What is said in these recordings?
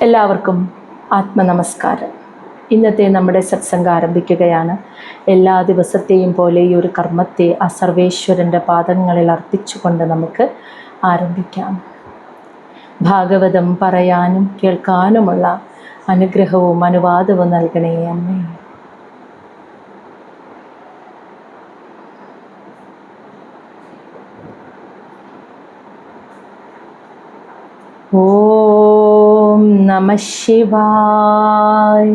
എല്ലാവർക്കും ആത്മനമസ്കാരം. ഇന്നത്തെ നമ്മുടെ സത്സംഗം ആരംഭിക്കുകയാണ്. എല്ലാ ദിവസത്തെയും പോലെ ഈ ഒരു കർമ്മത്തെ ആ സർവേശ്വരൻ്റെ പാദങ്ങളിൽ അർപ്പിച്ചുകൊണ്ട് നമുക്ക് ആരംഭിക്കാം. ഭാഗവതം പറയാനും കേൾക്കാനുമുള്ള അനുഗ്രഹവും അനുവാദവും നൽകണേ അമ്മേ. ഓം നമഃ ശിവായ.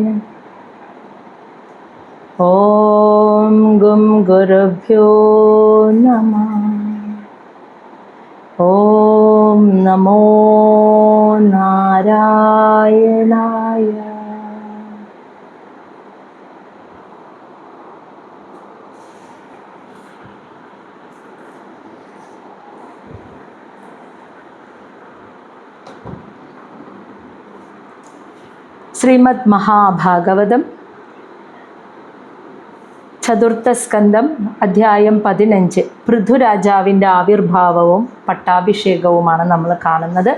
ഓം ഗും ഗുരുഭ്യോ നമഃ. ഓം നമോ നാരായണായ. ശ്രീമദ് മഹാഭാഗവതം ചതുർത്ഥ സ്കന്ധം അധ്യായം 15 പൃഥുരാജാവിൻ്റെ ആവിർഭാവവും പട്ടാഭിഷേകവുമാണ് നമ്മൾ കാണുന്നത്.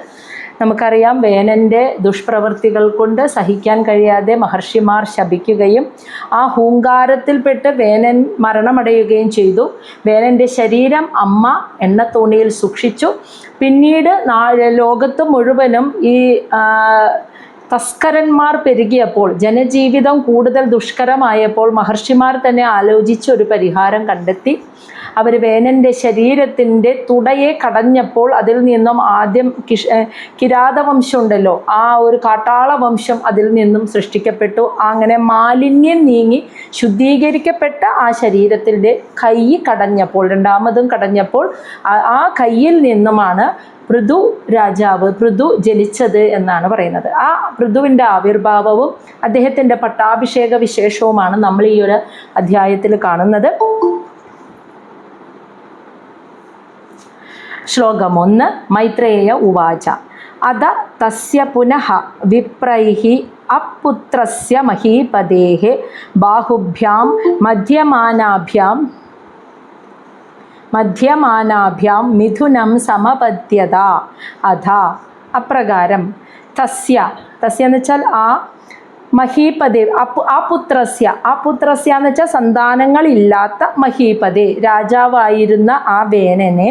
നമുക്കറിയാം, വേനൻ്റെ ദുഷ്പ്രവൃത്തികൾ കൊണ്ട് സഹിക്കാൻ കഴിയാതെ മഹർഷിമാർ ശപിക്കുകയും ആ ഹൂങ്കാരത്തിൽപ്പെട്ട് വേനൻ മരണമടയുകയും ചെയ്തു. വേനൻ്റെ ശരീരം അമ്മ എണ്ണത്തോണിയിൽ സൂക്ഷിച്ചു. പിന്നീട് ലോകത്ത് മുഴുവനും ഈ തസ്കരന്മാർ പെരുകിയപ്പോൾ, ജനജീവിതം കൂടുതൽ ദുഷ്കരമായപ്പോൾ മഹർഷിമാർ തന്നെ ആലോചിച്ച് ഒരു പരിഹാരം കണ്ടെത്തി. അവർ വേനൻ്റെ ശരീരത്തിൻ്റെ തുടയെ കടഞ്ഞപ്പോൾ അതിൽ നിന്നും ആദ്യം കിരാതവംശം ഉണ്ടല്ലോ, ആ ഒരു കാട്ടാള വംശം അതിൽ നിന്നും സൃഷ്ടിക്കപ്പെട്ടു. അങ്ങനെ മാലിന്യം നീങ്ങി ശുദ്ധീകരിക്കപ്പെട്ട ആ ശരീരത്തിൻ്റെ കൈ കടഞ്ഞപ്പോൾ, രണ്ടാമതും കടഞ്ഞപ്പോൾ ആ കയ്യിൽ നിന്നുമാണ് പൃഥു ജനിച്ചത് എന്നാണ് പറയുന്നത്. ആ പൃഥുവിൻ്റെ ആവിർഭാവവും അദ്ദേഹത്തിൻ്റെ പട്ടാഭിഷേക വിശേഷവുമാണ് നമ്മൾ ഈ ഒരു അധ്യായത്തിൽ കാണുന്നത്. ശ്ലോകം 1. മൈത്രേയ ഉവാച അത തസ്യ പുനഃ വിപ്രൈഃ അപുത്രസ്യ മഹീപതേഃ ബാഹുഭ്യാം മധ്യമാനാഭ്യാം മിഥുനം സമപദ്യത. അഥ അപ്രകാരം തസ്യ എന്ന് വെച്ചാൽ ആ മഹീപതേ, ആ പുത്രസ്യ എന്ന് വെച്ചാൽ സന്താനങ്ങളില്ലാത്ത മഹീപതേ, രാജാവായിരുന്ന ആ വേനനെ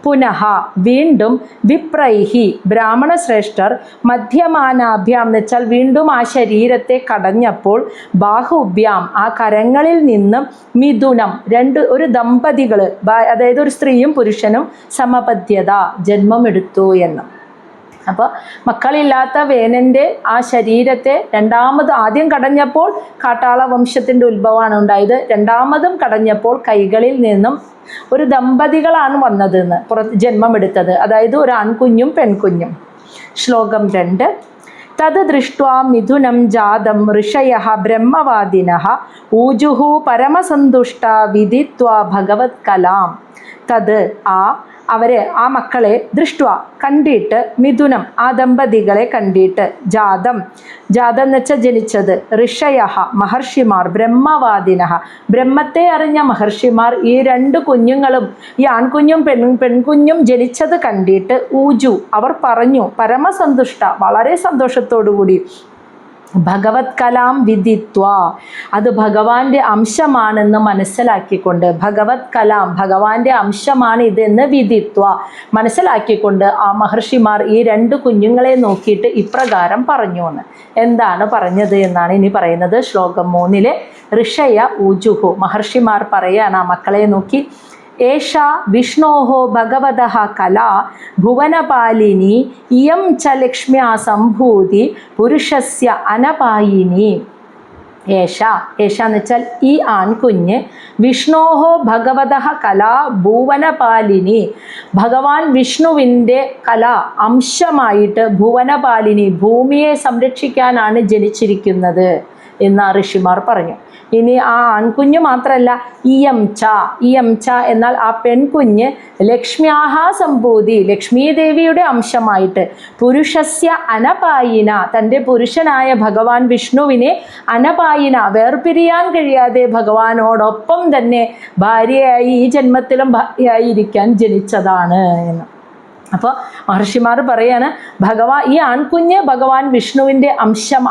പുനഃ വീണ്ടും വിപ്രൈഹി ബ്രാഹ്മണ ശ്രേഷ്ഠർ മധ്യമാനാഭ്യാം എന്ന് വെച്ചാൽ വീണ്ടും ആ ശരീരത്തെ കടഞ്ഞപ്പോൾ ബാഹുഭ്യാം ആ കരങ്ങളിൽ നിന്നും മിഥുനം ഒരു ദമ്പതികൾ, അതായത് ഒരു സ്ത്രീയും പുരുഷനും സമപദ്യത ജന്മമെടുത്തു എന്ന്. അപ്പോൾ മക്കളില്ലാത്ത വേനൻ്റെ ആ ശരീരത്തെ ആദ്യം കടഞ്ഞപ്പോൾ കാട്ടാള വംശത്തിൻ്റെ ഉത്ഭവമാണ് ഉണ്ടായത്. രണ്ടാമതും കടഞ്ഞപ്പോൾ കൈകളിൽ നിന്നും ഒരു ദമ്പതികളാണ് വന്നതെന്ന് ജന്മമെടുത്തത്, അതായത് ഒരു ആൺകുഞ്ഞും പെൺകുഞ്ഞും. ശ്ലോകം 2. തത് ദൃഷ്ട്വാ മിഥുനം ജാതം ഋഷയഃ ബ്രഹ്മവാദിനഃ ഊജുഃ പരമസന്തുഷ്ടാ വിദിത്വാ ഭഗവത്കലാം. തത് ആ മക്കളെ ദൃഷ്ട്വ കണ്ടിട്ട്, മിഥുനം ആ ദമ്പതികളെ കണ്ടിട്ട്, ജാതം എന്ന് വെച്ചാൽ ജനിച്ചത്, ഋഷയഃ മഹർഷിമാർ, ബ്രഹ്മവാദിനഃ ബ്രഹ്മത്തെ അറിഞ്ഞ മഹർഷിമാർ ഈ രണ്ട് കുഞ്ഞുങ്ങളും, ഈ ആൺകുഞ്ഞും പെൺകുഞ്ഞും ജനിച്ചത് കണ്ടിട്ട് ഊജു അവർ പറഞ്ഞു, പരമസന്തുഷ്ട വളരെ സന്തോഷത്തോടുകൂടി, ഭഗവത്കലാം വിദിത്വ അത് ഭഗവാന്റെ അംശമാണെന്ന് മനസ്സിലാക്കിക്കൊണ്ട്, ഭഗവത്കലാം ഭഗവാന്റെ അംശമാണ് ഇതെന്ന് വിദിത്വ മനസ്സിലാക്കിക്കൊണ്ട് ആ മഹർഷിമാർ ഈ രണ്ട് കുഞ്ഞുങ്ങളെ നോക്കിയിട്ട് ഇപ്രകാരം പറഞ്ഞു എന്ന്. എന്താണ് പറഞ്ഞത് എന്നാണ് ഇനി പറയുന്നത്. ശ്ലോകം 3. ഋഷയ ഊജുഹു മഹർഷിമാർ പറയാണ് ആ മക്കളെ നോക്കി, ഏഷ വിഷ്ണോഃ ഭഗവതഃ കലാ ഭുവനപാലിനി ഇയം ച ലക്ഷ്മ്യാ സംഭൂതി പുരുഷസ്യ അനപായിനി. ഏഷ എന്ന് വെച്ചാൽ ഈ ആൺകുഞ്ഞ്, വിഷ്ണോഃ ഭഗവതഃ കലാ ഭുവനപാലിനി ഭഗവാൻ വിഷ്ണുവിൻ്റെ അംശമായിട്ട്, ഭുവനപാലിനി ഭൂമിയെ സംരക്ഷിക്കാനാണ് ജനിച്ചിരിക്കുന്നത് എന്ന് ഋഷിമാർ പറഞ്ഞു. ഇനി ആ ആൺകുഞ്ഞ് മാത്രമല്ല, ഇയം ച എന്നാൽ ആ പെൺകുഞ്ഞ് ലക്ഷ്മ്യാഹ സംഭൂതി ലക്ഷ്മീ ദേവിയുടെ അംശമായിട്ട്, പുരുഷസ്യ അനപായിന തൻ്റെ പുരുഷനായ ഭഗവാൻ വിഷ്ണുവിനെ അനപായിന വേർപിരിയാൻ കഴിയാതെ ഭഗവാനോടൊപ്പം തന്നെ ഭാര്യയായി ഈ ജന്മത്തിലും ഭാര്യയായി ഇരിക്കാൻ ജനിച്ചതാണ് എന്ന്. അപ്പോൾ മഹർഷിമാർ പറയാണ്, ഈ ആൺകുഞ്ഞ് ഭഗവാൻ വിഷ്ണുവിൻ്റെ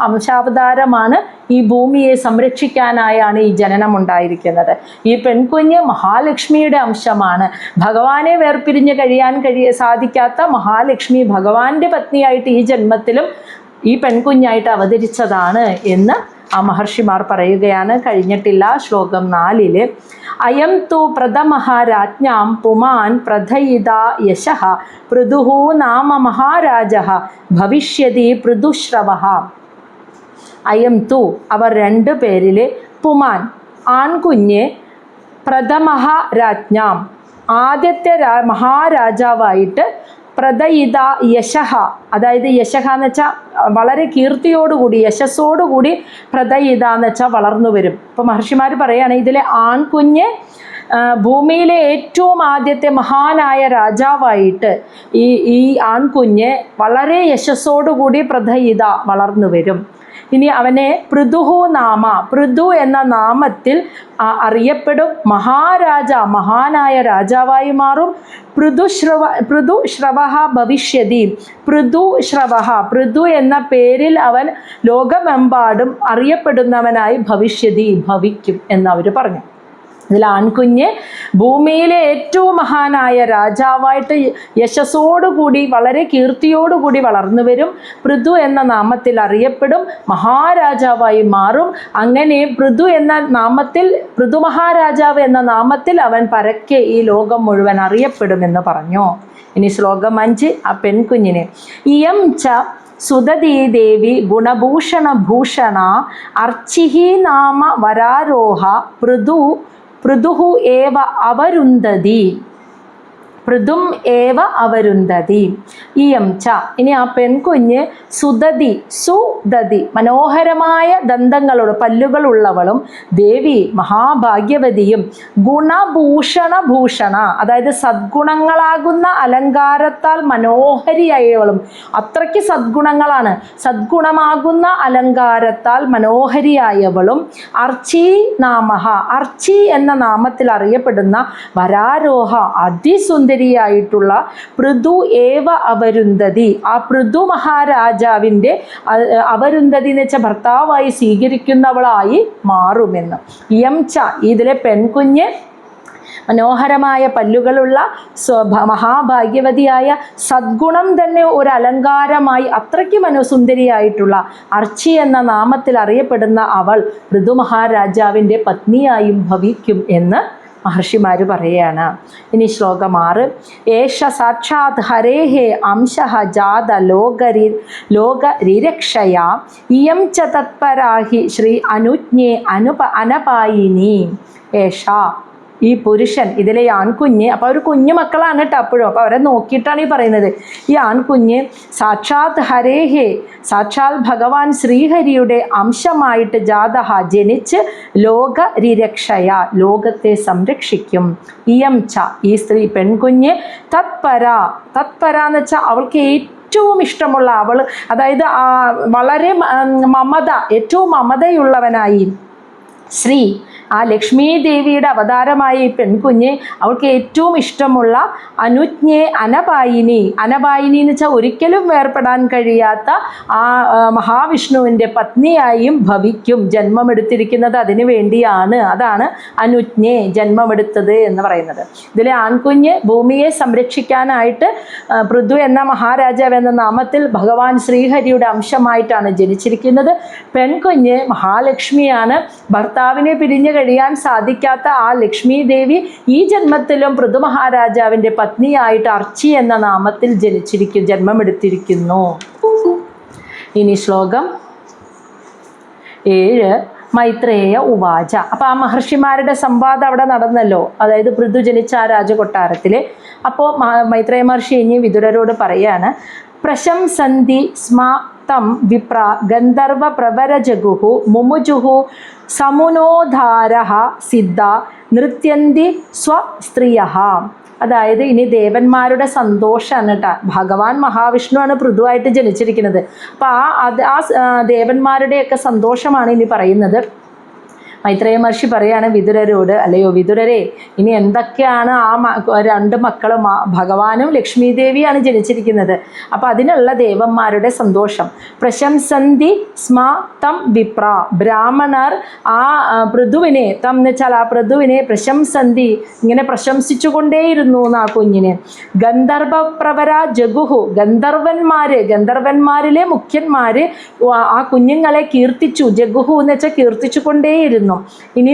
അംശാവതാരമാണ്. ഈ ഭൂമിയെ സംരക്ഷിക്കാനായാണ് ഈ ജനനം ഉണ്ടായിരിക്കുന്നത്. ഈ പെൺകുഞ്ഞ് മഹാലക്ഷ്മിയുടെ അംശമാണ്. ഭഗവാനെ വേർപിരിഞ്ഞ് സാധിക്കാത്ത മഹാലക്ഷ്മി ഭഗവാന്റെ പത്നിയായിട്ട് ഈ ജന്മത്തിലും ഈ പെൺകുഞ്ഞായിട്ട് അവതരിച്ചതാണ് എന്ന് ആ മഹർഷിമാർ പറയുകയാണ്. കഴിഞ്ഞിട്ടില്ല. ശ്ലോകം 4 അയം തു പ്രഥമഃ രാജ്ഞാം പുമാൻ പ്രഥയിതാ യശഃ പൃഥുഃ നാമ മഹാരാജഃ ഭവിഷ്യതി പൃഥുശ്രവഃ. അയം തു അവർ 2 പേരിൽ, പുമാൻ ആൺകുഞ്ഞ്, പ്രഥമഃ രാജ്ഞാം ആദ്യത്തെ മഹാരാജാവായിട്ട്, പ്രഥയിത യശഃ അതായത് യശഃ എന്ന് വെച്ചാൽ വളരെ കീർത്തിയോടുകൂടി യശസ്സോടുകൂടി, പ്രഥയിത എന്ന് വെച്ചാൽ വളർന്നു വരും. അപ്പോൾ മഹർഷിമാർ പറയുകയാണ്, ഇതിലെ ആൺകുഞ്ഞ് ഭൂമിയിലെ ഏറ്റവും ആദ്യത്തെ മഹാനായ രാജാവായിട്ട് ഈ ആൺകുഞ്ഞ് വളരെ യശസ്സോടുകൂടി പ്രഥയിത വളർന്നു വരും. ഇനി അവനെ പൃഥുഹു നാമ, പൃഥു എന്ന നാമത്തിൽ അറിയപ്പെടും. മഹാനായ രാജാവായി മാറും. പൃഥുശ്രവഃ ഭവിഷ്യതി, പൃഥു എന്ന പേരിൽ അവൻ ലോകമെമ്പാടും അറിയപ്പെടുന്നവനായി ഭവിക്കും എന്നവർ പറഞ്ഞു. ഇതിൽ ആൺകുഞ്ഞ് ഭൂമിയിലെ ഏറ്റവും മഹാനായ രാജാവായിട്ട് യശസ്സോടുകൂടി വളരെ കീർത്തിയോടുകൂടി വളർന്നു വരും. പൃഥു എന്ന നാമത്തിൽ അറിയപ്പെടും. മഹാരാജാവായി മാറും. അങ്ങനെ പൃഥു മഹാരാജാവ് എന്ന നാമത്തിൽ അവൻ പരക്കെ ഈ ലോകം മുഴുവൻ അറിയപ്പെടുമെന്ന് പറഞ്ഞു. ഇനി ശ്ലോകം 5 ആ പെൺകുഞ്ഞിനെ, ഇയം ച സുദതീ ദേവി ഗുണഭൂഷണ അർച്ചിഹി നാമ വരാരോഹ പൃഥുഃ ഏവ അവരുന്ധതി, പൃഥും ഏവ അവരുന്ധതി. ഇയം ച ഇനി ആ പെൺകുഞ്ഞ് സുദതി മനോഹരമായ ദന്തങ്ങളോട് പല്ലുകളുള്ളവളും, ദേവി മഹാഭാഗ്യവതിയും, ഗുണഭൂഷണ അതായത് സദ്ഗുണങ്ങളാകുന്ന അലങ്കാരത്താൽ മനോഹരിയായവളും, അത്രയ്ക്ക് സദ്ഗുണങ്ങളാണ്, സദ്ഗുണമാകുന്ന അലങ്കാരത്താൽ മനോഹരിയായവളും, അർച്ചി എന്ന നാമത്തിൽ അറിയപ്പെടുന്ന വരാരോഹ അതിസുന്ദരിയായിട്ടുള്ള പൃഥു ഏവ അവരുന്ധതി, ആ പൃഥു മഹാരാജാവിൻ്റെ അവരുന്ധതി എന്ന് വെച്ചാൽ ഭർത്താവായി സ്വീകരിക്കുന്നവളായി മാറുമെന്ന്. യം ച ഇതിലെ പെൺകുഞ്ഞ് മനോഹരമായ പല്ലുകളുള്ള മഹാഭാഗ്യവതിയായ, സദ്ഗുണം തന്നെ ഒരു അലങ്കാരമായി അത്രയ്ക്ക് സുന്ദരിയായിട്ടുള്ള അർച്ചി എന്ന നാമത്തിൽ അറിയപ്പെടുന്ന അവൾ പൃഥു മഹാരാജാവിൻ്റെ പത്നിയായും ഭവിക്കും എന്ന് മഹർഷിമാർ പറയുകയാണ്. ഇനി ശ്ലോകം 6 ഏഷ സാക്ഷാത് ഹരേഹേ അംശഃ ജാത ലോകരിരക്ഷയാ ഇയം ച തത്പരാഹി ശ്രീ അനുജ്ഞേ അനപായിനി. ഏഷ ഈ പുരുഷൻ, ഇതിലെ ആൺകുഞ്ഞ്, അപ്പോൾ അവർ കുഞ്ഞു മക്കളാണ് കേട്ടോ അപ്പോഴും, അപ്പോൾ അവരെ നോക്കിയിട്ടാണ് ഈ പറയുന്നത്. ഈ ആൺകുഞ്ഞ് സാക്ഷാത് ഹരേഹേ, സാക്ഷാൽ ഭഗവാൻ ശ്രീഹരിയുടെ അംശമായിട്ട് ജാതഹ ജനിച്ച് ലോകരിരക്ഷയ ലോകത്തെ സംരക്ഷിക്കും. ഇയം ച ഈ സ്ത്രീ പെൺകുഞ്ഞ് തത്പര എന്ന് വെച്ചാൽ അവൾക്ക് ഏറ്റവും ഇഷ്ടമുള്ള അവൾ, അതായത് വളരെ ഏറ്റവും മമതയുള്ളവനായി ശ്രീ ആ ലക്ഷ്മീ ദേവിയുടെ അവതാരമായ ഈ പെൺകുഞ്ഞ് അവൾക്ക് ഏറ്റവും ഇഷ്ടമുള്ള അനുജ്ഞേ അനപായിനി എന്ന് വെച്ചാൽ ഒരിക്കലും വേർപെടാൻ കഴിയാത്ത ആ മഹാവിഷ്ണുവിൻ്റെ പത്നിയായും ഭവിക്കും. ജന്മമെടുത്തിരിക്കുന്നത് അതിനു വേണ്ടിയാണ്. അതാണ് അനുജ്ഞേ ജന്മമെടുത്തത് എന്ന് പറയുന്നത്. ഇതിലെ ആൺകുഞ്ഞ് ഭൂമിയെ സംരക്ഷിക്കാനായിട്ട് പൃഥു എന്ന മഹാരാജാവ് എന്ന നാമത്തിൽ ഭഗവാൻ ശ്രീഹരിയുടെ അംശമായിട്ടാണ് ജനിച്ചിരിക്കുന്നത്. പെൺകുഞ്ഞ് മഹാലക്ഷ്മിയാണ്. ഭർത്താവിനെ പിരിഞ്ഞ് കഴിയാൻ സാധിക്കാത്ത ആ ലക്ഷ്മി ദേവി ഈ ജന്മത്തിലും പൃഥു മഹാരാജാവിൻ്റെ പത്നിയായിട്ട് അർച്ചി എന്ന നാമത്തിൽ ജന്മമെടുത്തിരിക്കുന്നു. ഇനി ശ്ലോകം 7 മൈത്രേയ ഉവാച. അപ്പോൾ ആ മഹർഷിമാരുടെ സംവാദം അവിടെ നടന്നല്ലോ, അതായത് പൃഥു ജനിച്ച ആ രാജകൊട്ടാരത്തിൽ. അപ്പോൾ മൈത്രേയ മഹർഷി ഇനി വിതുരരോട് പറയാണ്, പ്രശംസന്തി സ്മ തം വിപ്ര ഗന്ധർവ പ്രവരജഗുഃ മുമുജുഃ സമുനോധാരഃ സിദ്ധ നൃത്യന്തി സ്വസ്ത്രീയഃ. അതായത് ഇനി ദേവന്മാരുടെ സന്തോഷമാണ് കേട്ടോ. ഭഗവാൻ മഹാവിഷ്ണുവാണ് പൃഥുവായിട്ട് ജനിച്ചിരിക്കുന്നത്. അപ്പോൾ ആ ദേവന്മാരുടെയൊക്കെ സന്തോഷമാണ് ഇനി പറയുന്നത്. മൈത്രേയ മഹർഷി പറയാണ് വിതുരരോട്, അല്ലയോ വിതുരരെ, ഇനി എന്തൊക്കെയാണ് രണ്ട് മക്കളും ഭഗവാനും ലക്ഷ്മി ദേവിയാണ് ജനിച്ചിരിക്കുന്നത്. അപ്പം അതിനുള്ള ദേവന്മാരുടെ സന്തോഷം. പ്രശംസന്തി സ്മ തം വിപ്ര, ബ്രാഹ്മണർ ആ പൃഥുവിനെ, തം എന്ന് വെച്ചാൽ ആ പൃഥുവിനെ പ്രശംസന്തി, ഇങ്ങനെ പ്രശംസിച്ചുകൊണ്ടേയിരുന്നു ആ കുഞ്ഞിനെ. ഗന്ധർവപ്രവര ജഗുഹു, ഗന്ധർവന്മാരിലെ മുഖ്യന്മാര് ആ കുഞ്ഞുങ്ങളെ കീർത്തിച്ചു. ജഗുഹു എന്ന് വെച്ചാൽ കീർത്തിച്ചു കൊണ്ടേയിരുന്നു. ഇനി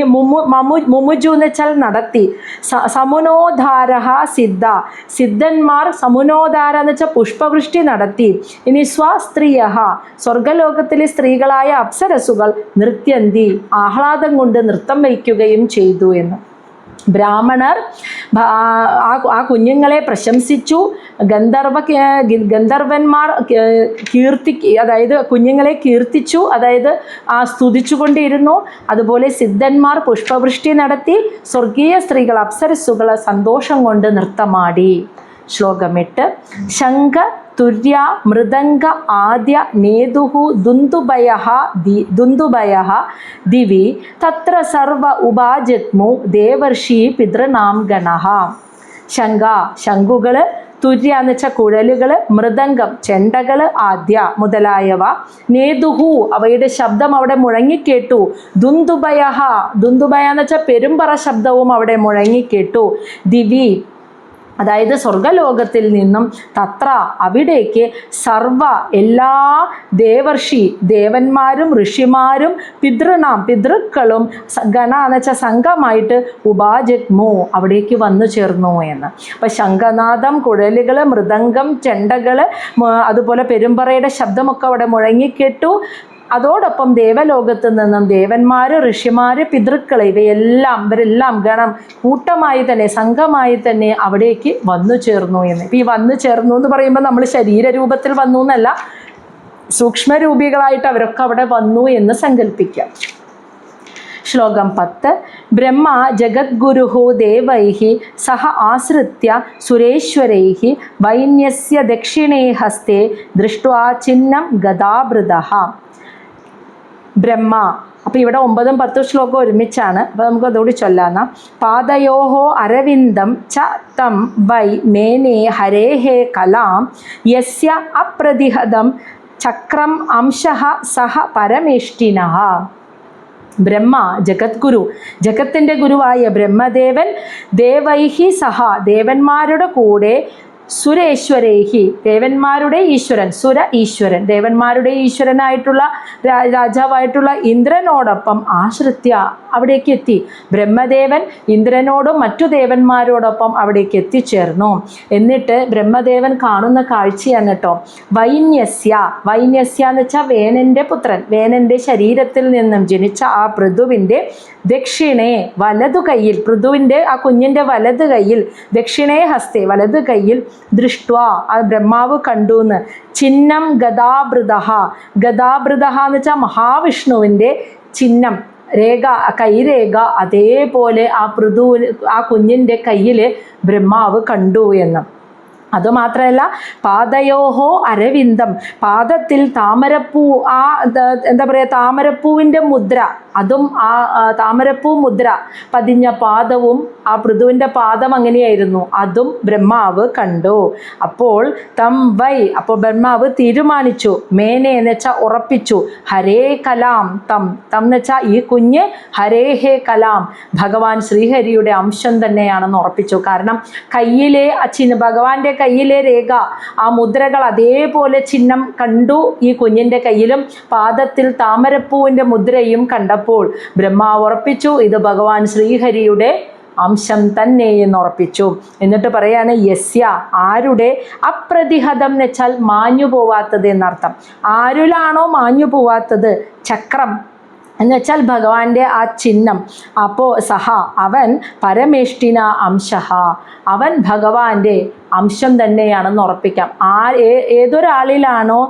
മുമുജു എന്ന് വെച്ചാൽ നടത്തി. സമുനോധാരഹ സിദ്ധ, സിദ്ധന്മാർ സമുനോധാര എന്ന് വെച്ചാൽ പുഷ്പവൃഷ്ടി നടത്തി. ഇനി സ്വസ്ത്രീയ, സ്വർഗലോകത്തിലെ സ്ത്രീകളായ അപ്സരസുകൾ നൃത്യന്തി, ആഹ്ലാദം കൊണ്ട് നൃത്തം വയ്ക്കുകയും ചെയ്തു എന്ന്. ബ്രാഹ്മണർ ആ കുഞ്ഞുങ്ങളെ പ്രശംസിച്ചു. ഗന്ധർവന്മാർ അതായത് കുഞ്ഞുങ്ങളെ കീർത്തിച്ചു, അതായത് സ്തുതിച്ചുകൊണ്ടിരുന്നു. അതുപോലെ സിദ്ധന്മാർ പുഷ്പവൃഷ്ടി നടത്തി. സ്വർഗീയ സ്ത്രീകൾ അപ്സരസുകൾ സന്തോഷം കൊണ്ട് നൃത്തമാടി. ശ്ലോകം 8. ശംഖ തുര്യ മൃദംഗ ആദ്യ നേതുഹു ദുന്ദുഭയഃ ദിവി തത്ര സർവ ഉപാജഗ്മു ദേവർഷി പിതൃനാം ഗണഃ. ശംഖുകൾ, തുര്യ എന്ന് വെച്ചാൽ കുഴലുകൾ, മൃദംഗം ചെണ്ടകൾ, ആദ്യ മുതലായവ, നേതുഹു അവയുടെ ശബ്ദം അവിടെ മുഴങ്ങിക്കേട്ടു. ദുന്ദുഭയ എന്ന് വെച്ചാൽ പെരുമ്പറ ശബ്ദവും അവിടെ മുഴങ്ങിക്കേട്ടു. ദിവി അതായത് സ്വർഗലോകത്തിൽ നിന്നും തത്ര അവിടേക്ക് സർവ എല്ലാ ദേവന്മാരും ഋഷിമാരും പിതൃക്കളും ഗണ എന്ന് വെച്ചാൽ സംഘമായിട്ട് ഉപാജഗ്മു അവിടേക്ക് വന്നു ചേർന്നു എന്ന്. അപ്പം ശംഖനാദം, കുഴലുകൾ, മൃദംഗം, ചെണ്ടകൾ, അതുപോലെ പെരുമ്പറയുടെ ശബ്ദമൊക്കെ അവിടെ മുഴങ്ങിക്കേട്ടു. അതോടൊപ്പം ദേവലോകത്ത് നിന്നും ദേവന്മാർ, ഋഷിമാർ, പിതൃക്കൾ ഇവരെല്ലാം ഗണം കൂട്ടമായി തന്നെ സംഘമായി തന്നെ അവിടേക്ക് വന്നു ചേർന്നു എന്ന്. ഇപ്പം ഈ വന്നു ചേർന്നു എന്ന് പറയുമ്പോൾ നമ്മൾ ശരീരരൂപത്തിൽ വന്നു എന്നല്ല, സൂക്ഷ്മരൂപികളായിട്ട് അവരൊക്കെ അവിടെ വന്നു എന്ന് സങ്കല്പിക്കാം. ശ്ലോകം 10. ബ്രഹ്മ ജഗദ്ഗുരുഃ ദേവൈഃ സഹ ആശ്രിത്യ സുരേശ്വരൈഃ വൈന്യസ്യ ദക്ഷിണേ ഹസ്തേ ദൃഷ്ട്വാ ചിഹ്നം ഗദാഭൃതഃ. ബ്രഹ്മ, അപ്പോൾ ഇവിടെ 9ഉം 10ഉം ശ്ലോകം ഒരുമിച്ചാണ്. അപ്പോൾ നമുക്ക് അതുകൂടി ചൊല്ലാന്ന. പാദയോഹോ അരവിന്ദം ച തം വൈ മേനേ ഹരേഹേ കലാം യസ്യ അപ്രതിഹതം ചക്രം അംശഃ സഹ പരമേഷ്ഠിനഃ. ബ്രഹ്മ ജഗദ്ഗുരു, ജഗത്തിൻ്റെ ഗുരുവായ ബ്രഹ്മദേവൻ ദേവൈഹി സഹ ദേവന്മാരുടെ കൂടെ സുരേശ്വരേഹി ദേവന്മാരുടെ ഈശ്വരൻ, സുര ഈശ്വരൻ ദേവന്മാരുടെ ഈശ്വരനായിട്ടുള്ള രാജാവായിട്ടുള്ള ഇന്ദ്രനോടൊപ്പം ആശ്രിത്യ അവിടേക്ക് എത്തി. ബ്രഹ്മദേവൻ ഇന്ദ്രനോടും മറ്റു ദേവന്മാരോടൊപ്പം അവിടേക്ക് എത്തിച്ചേർന്നു. എന്നിട്ട് ബ്രഹ്മദേവൻ കാണുന്ന കാഴ്ചയാണ് കേട്ടോ. വൈന്യസ്യ എന്ന് വെച്ചാൽ വേനൻ്റെ പുത്രൻ, വേനൻ്റെ ശരീരത്തിൽ നിന്നും ജനിച്ച ആ പൃഥുവിൻ്റെ ദക്ഷിണേ വലതു കൈയിൽ, പൃഥുവിൻ്റെ ആ കുഞ്ഞിൻ്റെ വലത് കൈയിൽ, ദക്ഷിണേ ഹസ്തേ വലത് കൈയിൽ, ദൃഷ്ട്വാ ആ ബ്രഹ്മാവ് കണ്ടുന്ന്, ചിഹ്നം ഗദാഭൃതഃ എന്ന് വെച്ചാൽ മഹാവിഷ്ണുവിൻ്റെ ചിഹ്നം, രേഖ, കൈരേഖ അതേപോലെ ആ കുഞ്ഞിൻ്റെ കയ്യിൽ ബ്രഹ്മാവ് കണ്ടു എന്ന്. അതുമാത്രമല്ല പാദയോഹോ അരവിന്ദം, പാദത്തിൽ താമരപ്പൂ, എന്താ പറയുക, താമരപ്പൂവിൻ്റെ മുദ്ര, അതും ആ താമരപ്പൂ മുദ്ര പതിഞ്ഞ പാദവും ആ പൃഥുവിൻ്റെ പാദം അങ്ങനെയായിരുന്നു, അതും ബ്രഹ്മാവ് കണ്ടു. അപ്പോൾ അപ്പോൾ ബ്രഹ്മാവ് തീരുമാനിച്ചു, മേനെ എന്ന് വെച്ചാൽ ഉറപ്പിച്ചു, ഹരേ കലാം എന്ന് വെച്ചാൽ ഈ കുഞ്ഞ് ഹരേഹേ കലാം ഭഗവാൻ ശ്രീഹരിയുടെ അംശം തന്നെയാണെന്ന് ഉറപ്പിച്ചു. കാരണം കയ്യിലെ ഭഗവാന്റെ കയ്യിലെ രേഖ, ആ മുദ്രകൾ അതേപോലെ ചിഹ്നം കണ്ടു ഈ കുഞ്ഞിൻ്റെ കയ്യിലും. പാദത്തിൽ താമരപ്പൂവിൻ്റെ മുദ്രയും കണ്ടപ്പോൾ ബ്രഹ്മാവ് ഉറപ്പിച്ചു ഇത് ഭഗവാൻ ശ്രീഹരിയുടെ അംശം തന്നെ എന്ന് ഉറപ്പിച്ചു. എന്നിട്ട് പറയാണ് യസ്യ ആരുടെ, അപ്രതിഹതം എന്ന് വെച്ചാൽ മാഞ്ഞു പോവാത്തത് എന്നർത്ഥം. ആരിലാണോ മാഞ്ഞു പോവാത്തത്, ചക്രം എന്ന് വെച്ചാൽ ഭഗവാന്റെ ആ ചിഹ്നം. അപ്പോൾ സഹ അവൻ പരമേഷ്ഠിന അംശഃ, അവൻ ഭഗവാന്റെ അംശം തന്നെയാണെന്ന് ഉറപ്പിക്കാം. ഏതൊരാളിലാണോ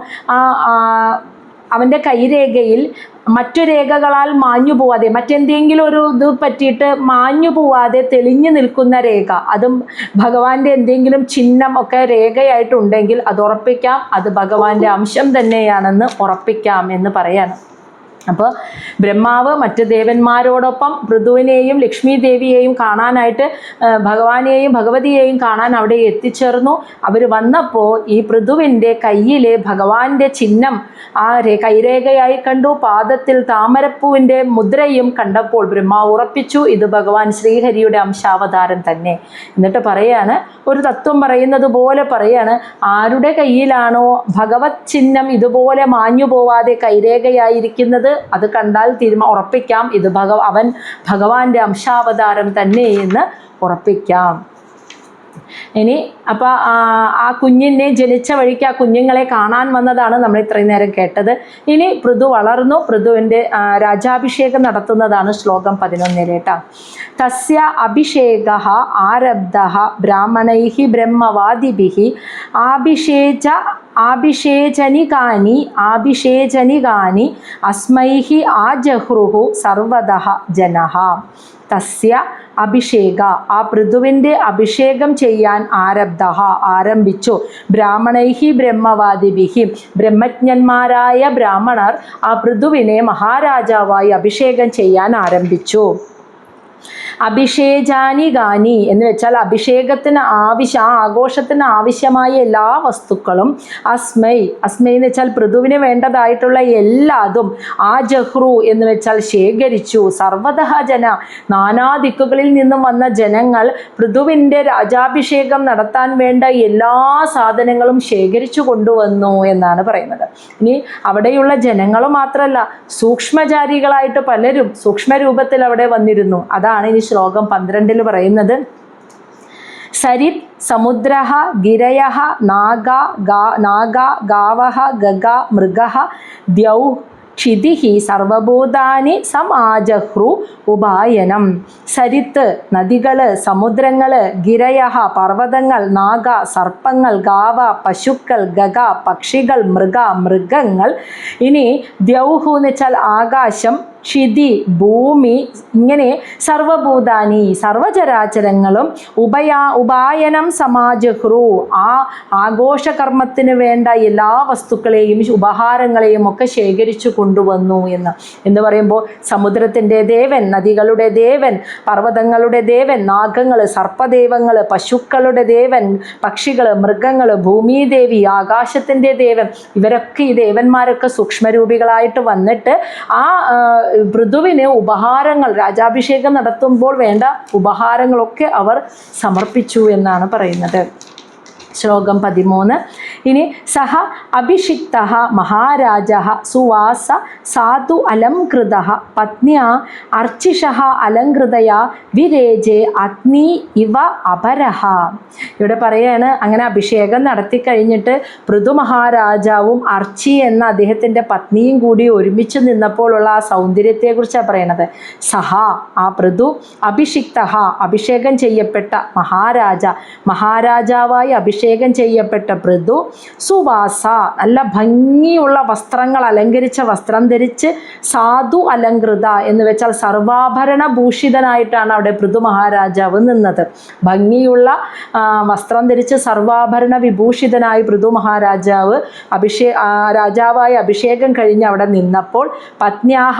അവൻ്റെ കൈരേഖയിൽ മറ്റു രേഖകളാൽ മാഞ്ഞു പോവാതെ, മറ്റെന്തെങ്കിലും ഒരു ഇത് പറ്റിയിട്ട് മാഞ്ഞു പോവാതെ തെളിഞ്ഞു നിൽക്കുന്ന രേഖ, അതും ഭഗവാന്റെ എന്തെങ്കിലും ചിഹ്നം ഒക്കെ രേഖയായിട്ടുണ്ടെങ്കിൽ അത് ഉറപ്പിക്കാം, അത് ഭഗവാന്റെ അംശം തന്നെയാണെന്ന് ഉറപ്പിക്കാം എന്ന് പറയാണ്. അപ്പോൾ ബ്രഹ്മാവ് മറ്റ് ദേവന്മാരോടൊപ്പം പൃഥുവിനെയും ലക്ഷ്മി ദേവിയെയും കാണാനായിട്ട് ഭഗവാനെയും ഭഗവതിയെയും കാണാൻ അവിടെ എത്തിച്ചേർന്നു. അവർ വന്നപ്പോൾ ഈ പൃഥുവിൻ്റെ കയ്യിൽ ഭഗവാന്റെ ചിഹ്നം ആ കൈരേഖയായി കണ്ടു. പാദത്തിൽ താമരപ്പൂവിൻ്റെ മുദ്രയും കണ്ടപ്പോൾ ബ്രഹ്മാവ് ഉറപ്പിച്ചു ഇത് ഭഗവാൻ ശ്രീഹരിയുടെ അംശാവതാരം തന്നെ. എന്നിട്ട് പറയാണ്, ഒരു തത്വം പറയുന്നത് പോലെ പറയാണ്, ആരുടെ കയ്യിലാണോ ഭഗവത് ചിഹ്നം ഇതുപോലെ മാഞ്ഞു പോവാതെ കൈരേഖയായിരിക്കുന്നത് അത് കണ്ടാൽ ഉറപ്പിക്കാം ഇത് അവൻ ഭഗവാന്റെ അംശാവതാരം തന്നെ എന്ന് ഉറപ്പിക്കാം. ഇനി അപ്പോൾ ആ കുഞ്ഞിനെ ജനിച്ച വഴിക്ക് ആ കുഞ്ഞുങ്ങളെ കാണാൻ വന്നതാണ് നമ്മൾ ഇത്രയും നേരം കേട്ടത്. ഇനി പൃഥു വളർന്നു, പൃഥുവിൻ്റെ രാജാഭിഷേകം നടത്തുന്നതാണ് ശ്ലോകം 11 കേട്ടോ. തസ്യ അഭിഷേകഃ ആരബ്ധഃ ബ്രാഹ്മണൈഃ ബ്രഹ്മവാദിഭിഃ ആഭിഷേചനികാനി അസ്മൈഃ ആജഹ്രുഃ സർവദഃ ജനഃ. തസ്യ അഭിഷേക, ആ പൃഥുവിൻ്റെ അഭിഷേകം ചെയ്യാൻ ആരംഭിച്ചു. ബ്രാഹ്മണൈഹി ബ്രഹ്മവാദിഭിഹി, ബ്രഹ്മജ്ഞന്മാരായ ബ്രാഹ്മണർ ആ പൃഥുവിനെ മഹാരാജാവായി അഭിഷേകം ചെയ്യാൻ ആരംഭിച്ചു. അഭിഷേചാനികാനി എന്ന് വെച്ചാൽ അഭിഷേകത്തിന് ആഘോഷത്തിന് ആവശ്യമായ എല്ലാ വസ്തുക്കളും അസ്മൈ എന്ന് വെച്ചാൽ പൃഥുവിന് വേണ്ടതായിട്ടുള്ള എല്ലാതും ആജഹ്രു എന്ന് വെച്ചാൽ ശേഖരിച്ചു. സർവതഃ ജന, നാനാ ദിക്കുകളിൽ നിന്നും വന്ന ജനങ്ങൾ പൃഥുവിൻ്റെ രാജാഭിഷേകം നടത്താൻ വേണ്ട എല്ലാ സാധനങ്ങളും ശേഖരിച്ചു കൊണ്ടുവന്നു എന്നാണ് പറയുന്നത്. ഇനി അവിടെയുള്ള ജനങ്ങൾ മാത്രമല്ല, സൂക്ഷ്മചാരികളായിട്ട് പലരും സൂക്ഷ്മരൂപത്തിൽ അവിടെ വന്നിരുന്നു. അതാണ് ഇനി ശ്ലോകം 12 പറയുന്നത്. സരിത് സമുദ്രഃ ഗിരയഃ നാഗ ഗാവഃ ഗഗ മൃഗഃ ദ്യൗഃ ക്ഷിതിഃ സർവഭൂതാനി സമാജഹ്രു ഉപായനം. സരിത്ത് നദികൾ, സമുദ്രങ്ങൾ, ഗിരയഃ പർവ്വതങ്ങൾ, നാഗ സർപ്പങ്ങൾ, ഗാവ പശുക്കൾ, ഗഗ പക്ഷികൾ, മൃഗങ്ങൾ. ഇനി ദ്യൗഹു എന്ന് വെച്ചാൽ ആകാശം, ക്ഷിതി ഭൂമി, ഇങ്ങനെ സർവഭൂതാനി സർവചരാചരങ്ങളും ഉപായനം സമാജഹ്രു, ആ ആഘോഷകർമ്മത്തിന് വേണ്ട എല്ലാ വസ്തുക്കളെയും ഉപഹാരങ്ങളെയും ഒക്കെ ശേഖരിച്ചു കൊണ്ടുവന്നു എന്ന് പറയുമ്പോൾ സമുദ്രത്തിൻ്റെ ദേവൻ, നദികളുടെ ദേവൻ, പർവ്വതങ്ങളുടെ ദേവൻ, നാഗങ്ങൾ, സർപ്പദേവങ്ങൾ, പശുക്കളുടെ ദേവൻ, പക്ഷികൾ, മൃഗങ്ങൾ, ഭൂമിദേവി, ആകാശത്തിൻ്റെ ദേവൻ, ഇവരൊക്കെ ഈ ദേവന്മാരൊക്കെ സൂക്ഷ്മരൂപികളായിട്ട് വന്നിട്ട് ആ പൃഥുവിന് ഉപഹാരങ്ങൾ, രാജാഭിഷേകം നടത്തുമ്പോൾ വേണ്ട ഉപഹാരങ്ങളൊക്കെ അവർ സമർപ്പിച്ചു എന്നാണ് പറയുന്നത്. ശ്ലോകം 13. ഇനി സഹ അഭിഷിക്തഃ മഹാരാജഃ സുവാസ സാധു അലംകൃതഃ പത്ന്യാ അർച്ചിഷഃ അലങ്കൃതയാ വിരേജേ അഗ്നി ഇവ അപരഃ. ഇവിടെ പറയാണ്, അങ്ങനെ അഭിഷേകം നടത്തി കഴിഞ്ഞിട്ട് പൃഥു മഹാരാജാവും അർച്ചി എന്ന അദ്ദേഹത്തിൻ്റെ പത്നിയും കൂടി ഒരുമിച്ച് നിന്നപ്പോഴുള്ള ആ സൗന്ദര്യത്തെക്കുറിച്ചാണ് പറയണത്. സഹ, ആ പൃഥു, അഭിഷിക്തഃ അഭിഷേകം ചെയ്യപ്പെട്ട മഹാരാജാവായി അഭിഷേകം ചെയ്യപ്പെട്ട പൃഥു, സുവാസ നല്ല ഭംഗിയുള്ള വസ്ത്രങ്ങൾ, അലങ്കരിച്ച വസ്ത്രം ധരിച്ച്, സാധു അലങ്കൃത എന്ന് വെച്ചാൽ സർവാഭരണ ഭൂഷിതനായിട്ടാണ് അവിടെ പൃഥു മഹാരാജാവ് നിന്നത്. ഭംഗിയുള്ള വസ്ത്രം ധരിച്ച് സർവാഭരണ വിഭൂഷിതനായി പൃഥു മഹാരാജാവ് രാജാവായി അഭിഷേകം കഴിഞ്ഞ് അവിടെ നിന്നപ്പോൾ പത്ന്യാഹ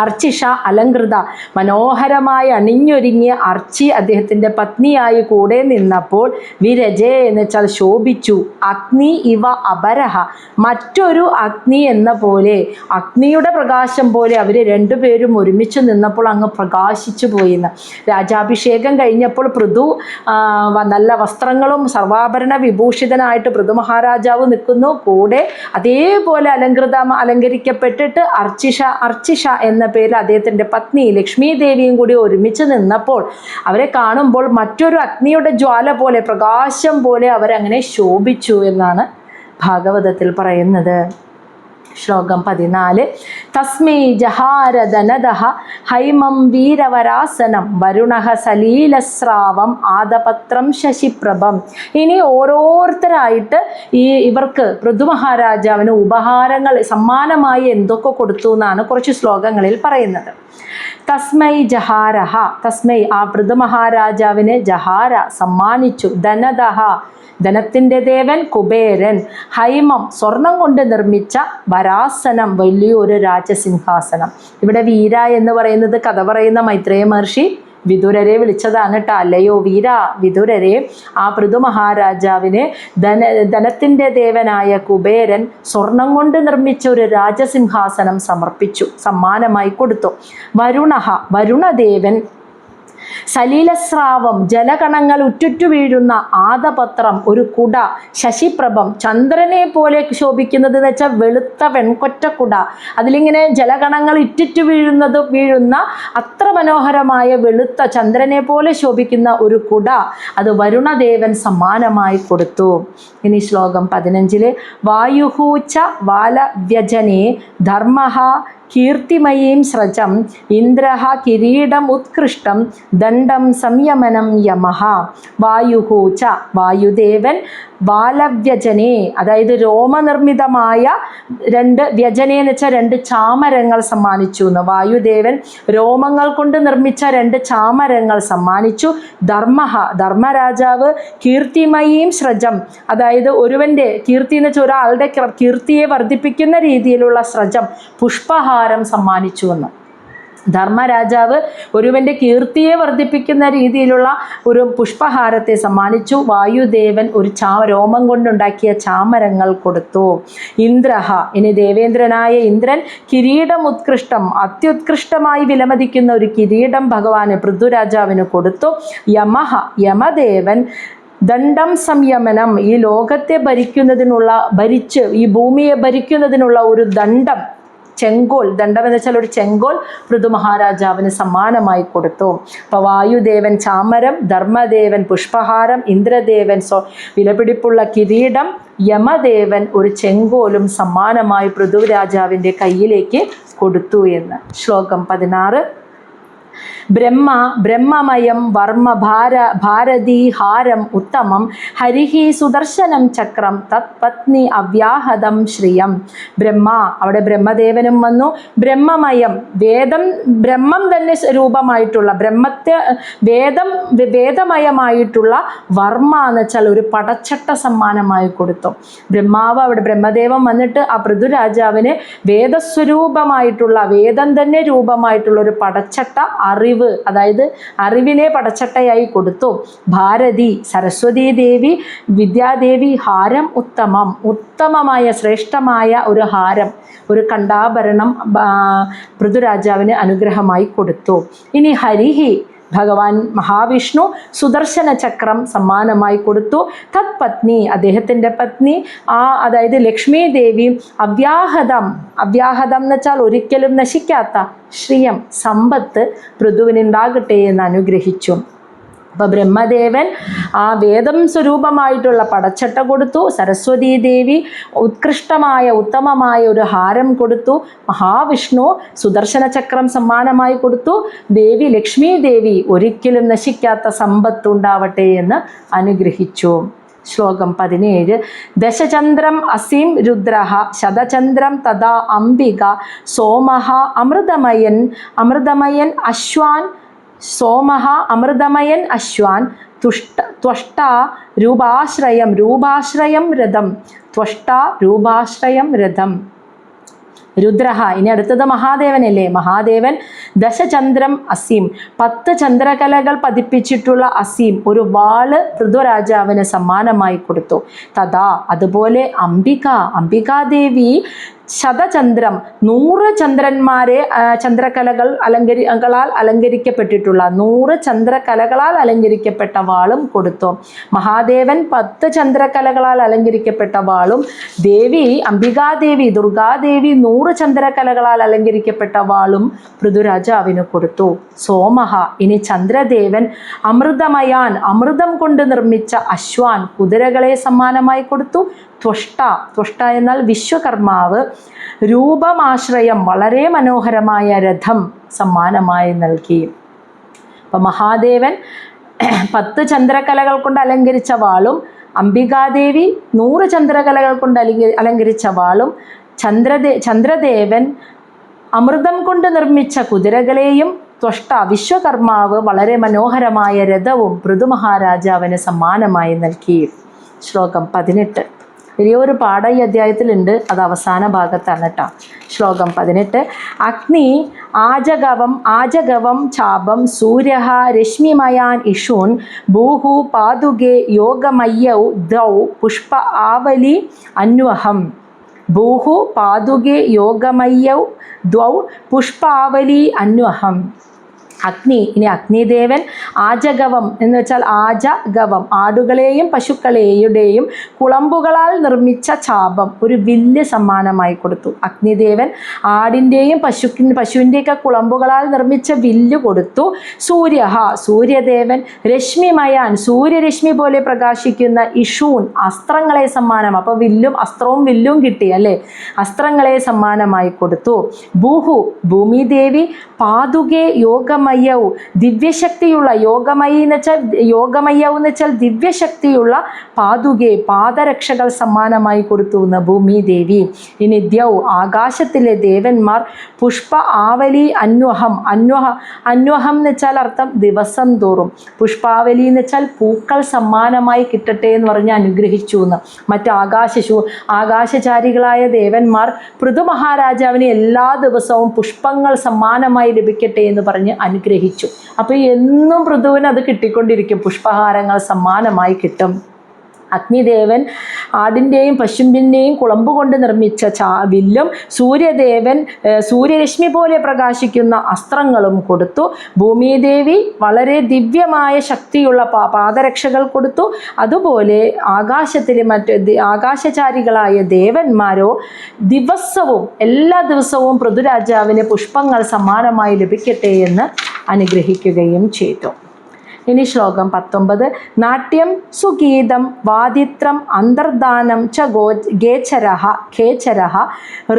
അർച്ചിഷ അലങ്കൃത, മനോഹരമായി അണിഞ്ഞൊരുങ്ങിയ അർച്ചി അദ്ദേഹത്തിൻ്റെ പത്നിയായി കൂടെ നിന്നപ്പോൾ വിരജേ എന്ന് വെച്ചാൽ ശോഭിച്ചു. അഗ്നി ഇവ അപരഹ, മറ്റൊരു അഗ്നി എന്ന പോലെ, അഗ്നിയുടെ പ്രകാശം പോലെ അവർ രണ്ടുപേരും ഒരുമിച്ച് നിന്നപ്പോൾ അങ്ങ് പ്രകാശിച്ചു പോയിന്ന്. രാജാഭിഷേകം കഴിഞ്ഞപ്പോൾ പൃഥു നല്ല വസ്ത്രങ്ങളും സർവാഭരണ വിഭൂഷിതനായിട്ട് പൃഥു മഹാരാജാവ് നിൽക്കുന്നു. കൂടെ അതേപോലെ അലങ്കരിക്കപ്പെട്ടിട്ട് അർച്ചിഷ എന്ന പേരിൽ അദ്ദേഹത്തിൻ്റെ പത്നി ലക്ഷ്മി ദേവിയും കൂടി ഒരുമിച്ച് നിന്നപ്പോൾ അവരെ കാണുമ്പോൾ മറ്റൊരു അഗ്നിയുടെ ജ്വാല പോലെ, പ്രകാശം പോലെ അവരങ്ങനെ ശോഭിച്ചു എന്നാണ് ഭാഗവതത്തിൽ പറയുന്നത്. ശ്ലോകം 14. തസ്മൈ ജഹാരദനദഃ ഹൈമം വീരവരാസനം വരുണഃ സലീലസ്രാവം ആദപത്രം ശശിപ്രഭം. ഇനി ഓരോരുത്തരായിട്ട് ഇവർക്ക് പൃഥു മഹാരാജാവിന് ഉപഹാരങ്ങൾ സമ്മാനമായി എന്തൊക്കെ കൊടുത്തു എന്നാണ് കുറച്ച് ശ്ലോകങ്ങളിൽ പറയുന്നത്. തസ്മൈ ജഹാരഹ, തസ്മൈ ആ പൃഥു മഹാരാജാവിന് ജഹാര സമ്മാനിച്ചു. ധനദഃ ധനത്തിൻ്റെ ദേവൻ കുബേരൻ, ഹൈമം സ്വർണം കൊണ്ട് നിർമ്മിച്ച വരാസനം, വലിയൊരു രാജസിംഹാസനം. ഇവിടെ വീര എന്ന് പറയുന്നത് കഥ പറയുന്ന മൈത്രേയ മഹർഷി വിദുരരെ വിളിച്ചതാണ് കേട്ടോ. അല്ലയോ വീര വിദുരരെ, ആ പൃഥു മഹാരാജാവിന് ധനത്തിൻ്റെ ദേവനായ കുബേരൻ സ്വർണം കൊണ്ട് നിർമ്മിച്ച ഒരു രാജസിംഹാസനം സമ്മാനമായി കൊടുത്തു. വരുണദേവൻ സലീലസ്രാവം, ജലകണങ്ങൾ ഉറ്റുറ്റു വീഴുന്ന ആദപത്രം, ഒരു കുട, ശശിപ്രഭം, ചന്ദ്രനെ പോലെ ശോഭിക്കുന്നത് എന്ന് വെച്ചാൽ വെളുത്ത വെൺകൊറ്റ കുട, അതിലിങ്ങനെ ജലകണങ്ങൾ ഇറ്റിറ്റു വീഴുന്ന അത്ര മനോഹരമായ വെളുത്ത ചന്ദ്രനെ പോലെ ശോഭിക്കുന്ന ഒരു കുട, അത് വരുണദേവൻ സമ്മാനമായി കൊടുത്തു. ഇനി ശ്ലോകം 15 വായുഹൂച്ച വാലവ്യജനേ ധർമ്മഃ കീർത്തിമയീം സ്രജം ഇന്ദ്രഃ കിരീടം ഉത്കൃഷ്ടം ദണ്ഡം സംയമനം യമഃ. വായുഹൂച്ച, വായുദേവൻ, ബാലവ്യജനെ, അതായത് രോമനിർമ്മിതമായ 2 വ്യജനെ എന്ന് വെച്ചാൽ 2 ചാമരങ്ങൾ സമ്മാനിച്ചു എന്ന്. വായുദേവൻ രോമങ്ങൾ കൊണ്ട് നിർമ്മിച്ച 2 ചാമരങ്ങൾ സമ്മാനിച്ചു. ധർമ്മരാജാവ് കീർത്തിമയീം സ്രജം, അതായത് ഒരുവൻ്റെ കീർത്തി എന്ന് വെച്ചാൽ ഒരാളുടെ കീർത്തിയെ വർദ്ധിപ്പിക്കുന്ന രീതിയിലുള്ള സ്രജം, പുഷ്പഹാരം സമ്മാനിച്ചു എന്ന്. ധർമ്മരാജാവ് ഒരുവൻ്റെ കീർത്തിയെ വർദ്ധിപ്പിക്കുന്ന രീതിയിലുള്ള ഒരു പുഷ്പഹാരത്തെ സമ്മാനിച്ചു. വായുദേവൻ ഒരു രോമം കൊണ്ടുണ്ടാക്കിയ ചാമരങ്ങൾ കൊടുത്തു. ഇന്ദ്രഃ, ഇനി ദേവേന്ദ്രനായ ഇന്ദ്രൻ കിരീടം ഉത്കൃഷ്ടം, അത്യുത്കൃഷ്ടമായി വിലമതിക്കുന്ന ഒരു കിരീടം ഭഗവാന് പൃഥ്വിരാജാവിന് കൊടുത്തു. യമദേവൻ ദണ്ഡം സംയമനം, ഈ ലോകത്തെ ഭരിച്ച് ഈ ഭൂമിയെ ഭരിക്കുന്നതിനുള്ള ഒരു ദണ്ഡം, ചെങ്കോൽ, ദണ്ഡം എന്ന് വെച്ചാൽ ഒരു ചെങ്കോൽ പൃഥു മഹാരാജാവിന് സമ്മാനമായി കൊടുത്തു. അപ്പോൾ വായുദേവൻ ചാമരം, ധർമ്മദേവൻ പുഷ്പഹാരം, ഇന്ദ്രദേവൻ വിലപിടിപ്പുള്ള കിരീടം, യമദേവൻ ഒരു ചെങ്കോലും സമ്മാനമായി പൃഥുരാജാവിൻ്റെ കയ്യിലേക്ക് കൊടുത്തു എന്ന്. ശ്ലോകം 16 ബ്രഹ്മമയം വർമ്മ ഭാരതീ ഹാരം ഉത്തമം ഹരിഹി സുദർശനം ചക്രം തത്പത്നി അവ്യാഹതം ശ്രിയം. അവിടെ ബ്രഹ്മദേവനും വന്നു. ബ്രഹ്മമയം, ബ്രഹ്മം തന്നെ രൂപമായിട്ടുള്ള വേദമയമായിട്ടുള്ള വർമ്മ എന്ന് വെച്ചാൽ ഒരു പടച്ചട്ട സമ്മാനമായി കൊടുത്തു. അവിടെ ബ്രഹ്മദേവൻ വന്നിട്ട് ആ പൃഥുരാജാവിന് വേദസ്വരൂപമായിട്ടുള്ള, വേദം തന്നെ രൂപമായിട്ടുള്ള ഒരു പടച്ചട്ട, അറിവ്, അതായത് അറിവിനെ പടച്ചട്ടയായി കൊടുത്തു. ഭാരതി, സരസ്വതീ ദേവി, വിദ്യാദേവി, ഹാരം ഉത്തമമായ ശ്രേഷ്ഠമായ ഒരു ഹാരം, ഒരു കണ്ഠാഭരണം പൃഥുരാജാവിന് അനുഗ്രഹമായി കൊടുത്തു. ഇനി ഹരിഹി, ഭഗവാൻ മഹാവിഷ്ണു സുദർശന ചക്രം സമ്മാനമായി കൊടുത്തു. തത്പത്നി, അദ്ദേഹത്തിൻ്റെ പത്നി, അതായത് ലക്ഷ്മി ദേവി, അവ്യാഹതം എന്ന് വെച്ചാൽ ഒരിക്കലും നശിക്കാത്ത ശ്രിയം, സമ്പത്ത് പൃഥുവിനുണ്ടാകട്ടെ എന്ന് അനുഗ്രഹിച്ചു. അപ്പോൾ ബ്രഹ്മദേവൻ ആ വേദം സ്വരൂപമായിട്ടുള്ള പടച്ചട്ട കൊടുത്തു. സരസ്വതീ ദേവി ഉത്കൃഷ്ടമായ ഉത്തമമായ ഒരു ഹാരം കൊടുത്തു. മഹാവിഷ്ണു സുദർശന ചക്രം സമ്മാനമായി കൊടുത്തു. ദേവി ലക്ഷ്മി ദേവി ഒരിക്കലും നശിക്കാത്ത സമ്പത്തുണ്ടാവട്ടെ എന്ന് അനുഗ്രഹിച്ചു. ശ്ലോകം 17 ദശചന്ദ്രം അസീം രുദ്രഃ ശതചന്ദ്രം തഥാ അംബിക സോമഃ അമൃതമയൻ അശ്വാൻ ത്വഷ്ടാ രൂപാശ്രയം രഥം. രുദ്രഹ, ഇനി അടുത്തത് മഹാദേവനല്ലേ. മഹാദേവൻ ദശചന്ദ്രം അസീം, 10 ചന്ദ്രകലകൾ പതിപ്പിച്ചിട്ടുള്ള അസീം ഒരു വാള് പൃഥ്വിരാജാവിന് സമ്മാനമായി കൊടുത്തു. തഥാ, അതുപോലെ അംബികാദേവി ശതചന്ദ്രം 100 ചന്ദ്രന്മാരെ ചന്ദ്രകലകളാൽ അലങ്കരിക്കപ്പെട്ടിട്ടുള്ള 100 ചന്ദ്രകലകളാൽ അലങ്കരിക്കപ്പെട്ട വാളും കൊടുത്തു. മഹാദേവൻ 10 ചന്ദ്രകലകളാൽ അലങ്കരിക്കപ്പെട്ട വാളും, അംബികാദേവി ദുർഗാദേവി 100 ചന്ദ്രകലകളാൽ അലങ്കരിക്കപ്പെട്ട വാളും പൃഥുരാജാവിന് കൊടുത്തു. സോമഹ, ഇനി ചന്ദ്രദേവൻ അമൃതം കൊണ്ട് നിർമ്മിച്ച അശ്വാൻ കുതിരകളെ സമ്മാനമായി കൊടുത്തു. ത്വഷ്ട എന്നാൽ വിശ്വകർമാവ്, രൂപമാശ്രയം വളരെ മനോഹരമായ രഥം സമ്മാനമായി നൽകി. അപ്പം മഹാദേവൻ 10 ചന്ദ്രകലകൾ കൊണ്ട് അലങ്കരിച്ച വാളും, അംബികാദേവി 100 ചന്ദ്രകലകൾ കൊണ്ട് അലങ്കരിച്ച വാളും, ചന്ദ്രദേവൻ അമൃതം കൊണ്ട് നിർമ്മിച്ച കുതിരകളെയും, വിശ്വകർമാവ് വളരെ മനോഹരമായ രഥവും പൃഥു മഹാരാജാവിന് സമ്മാനമായി നൽകി. ശ്ലോകം 18 വലിയൊരു പാഠം ഈ അധ്യായത്തിലുണ്ട്. അത് അവസാന ഭാഗത്താണ് കേട്ടോ. ശ്ലോകം 18. അഗ്നി ആജഗവം ചാപം സൂര്യ രശ്മിമയാൻ ഇഷൂൻ ഭൂഹു പാതുകേ യോഗമയ്യൗ ദ്വൗ പുഷ്പ ആവലി അന്വഹം. ഭൂഹു പാതുകേ യോഗമയ്യൗ ദ്വൗ പുഷ്പാവലി അന്വഹം. അഗ്നി, ഇനി അഗ്നിദേവൻ ആജഗവം എന്ന് വെച്ചാൽ ആജഗവം ആടുകളെയും പശുക്കളെയുടെയും കുളമ്പുകളാൽ നിർമ്മിച്ച ചാപം, ഒരു വില്ല് സമ്മാനമായി കൊടുത്തു. അഗ്നിദേവൻ ആടിൻ്റെയും പശുവിൻ്റെയൊക്കെ കുളമ്പുകളാൽ നിർമ്മിച്ച വില്ല് കൊടുത്തു. സൂര്യദേവൻ രശ്മിമയാൻ സൂര്യരശ്മി പോലെ പ്രകാശിക്കുന്ന ഇഷൂൻ അസ്ത്രങ്ങളെ സമ്മാനം, അപ്പോൾ അസ്ത്രവും വില്ലും കിട്ടി അല്ലേ, അസ്ത്രങ്ങളെ സമ്മാനമായി കൊടുത്തു. ഭൂമിദേവി പാതുകെ യോഗമയ്യൗ ദിവ്യശക്തിയുള്ള യോഗമയി എന്ന് വെച്ചാൽ ദിവ്യശക്തിയുള്ള പാതുകെ പാദരക്ഷകൾ സമ്മാനമായി കൊടുത്തു എന്ന് ഭൂമിദേവി. ഇനി ദ്യൗ ആകാശത്തിലെ ദേവന്മാർ പുഷ്പ ആവലി അന്വഹം എന്ന് വെച്ചാൽ അർത്ഥം ദിവസം തോറും, പുഷ്പാവലി എന്ന് വെച്ചാൽ പൂക്കൾ സമ്മാനമായി കിട്ടട്ടെ എന്ന് പറഞ്ഞ് അനുഗ്രഹിച്ചു എന്ന്. മറ്റ് ആകാശചാരികളായ ദേവന്മാർ പൃഥു മഹാരാജാവിന് എല്ലാ ദിവസവും പുഷ്പങ്ങൾ സമ്മാനമായി ലഭിക്കട്ടെ എന്ന് പറഞ്ഞ് അനുഗ്രഹിച്ചു. അപ്പോൾ എന്നും പൃഥുവിന് അത് കിട്ടിക്കൊണ്ടിരിക്കും, പുഷ്പഹാരങ്ങൾ സമ്മാനമായി കിട്ടും. അഗ്നിദേവൻ ആടിൻ്റെയും പശുവിൻ്റെയും കുളമ്പ് കൊണ്ട് നിർമ്മിച്ച വില്ലും സൂര്യദേവൻ സൂര്യരശ്മി പോലെ പ്രകാശിക്കുന്ന അസ്ത്രങ്ങളും കൊടുത്തു. ഭൂമിദേവി വളരെ ദിവ്യമായ ശക്തിയുള്ള പാദരക്ഷകൾ കൊടുത്തു. അതുപോലെ ആകാശത്തിലെ ആകാശചാരികളായ ദേവന്മാരോ എല്ലാ ദിവസവും പൃഥുരാജാവിന് പുഷ്പങ്ങൾ സമ്മാനമായി ലഭിക്കട്ടെ എന്ന് അനുഗ്രഹിക്കുകയും ചെയ്തു. ഇനി ശ്ലോകം 19. നാട്യം സുഗീതം വാദിത്രം അന്തർദാനം ച ഖേചരഃ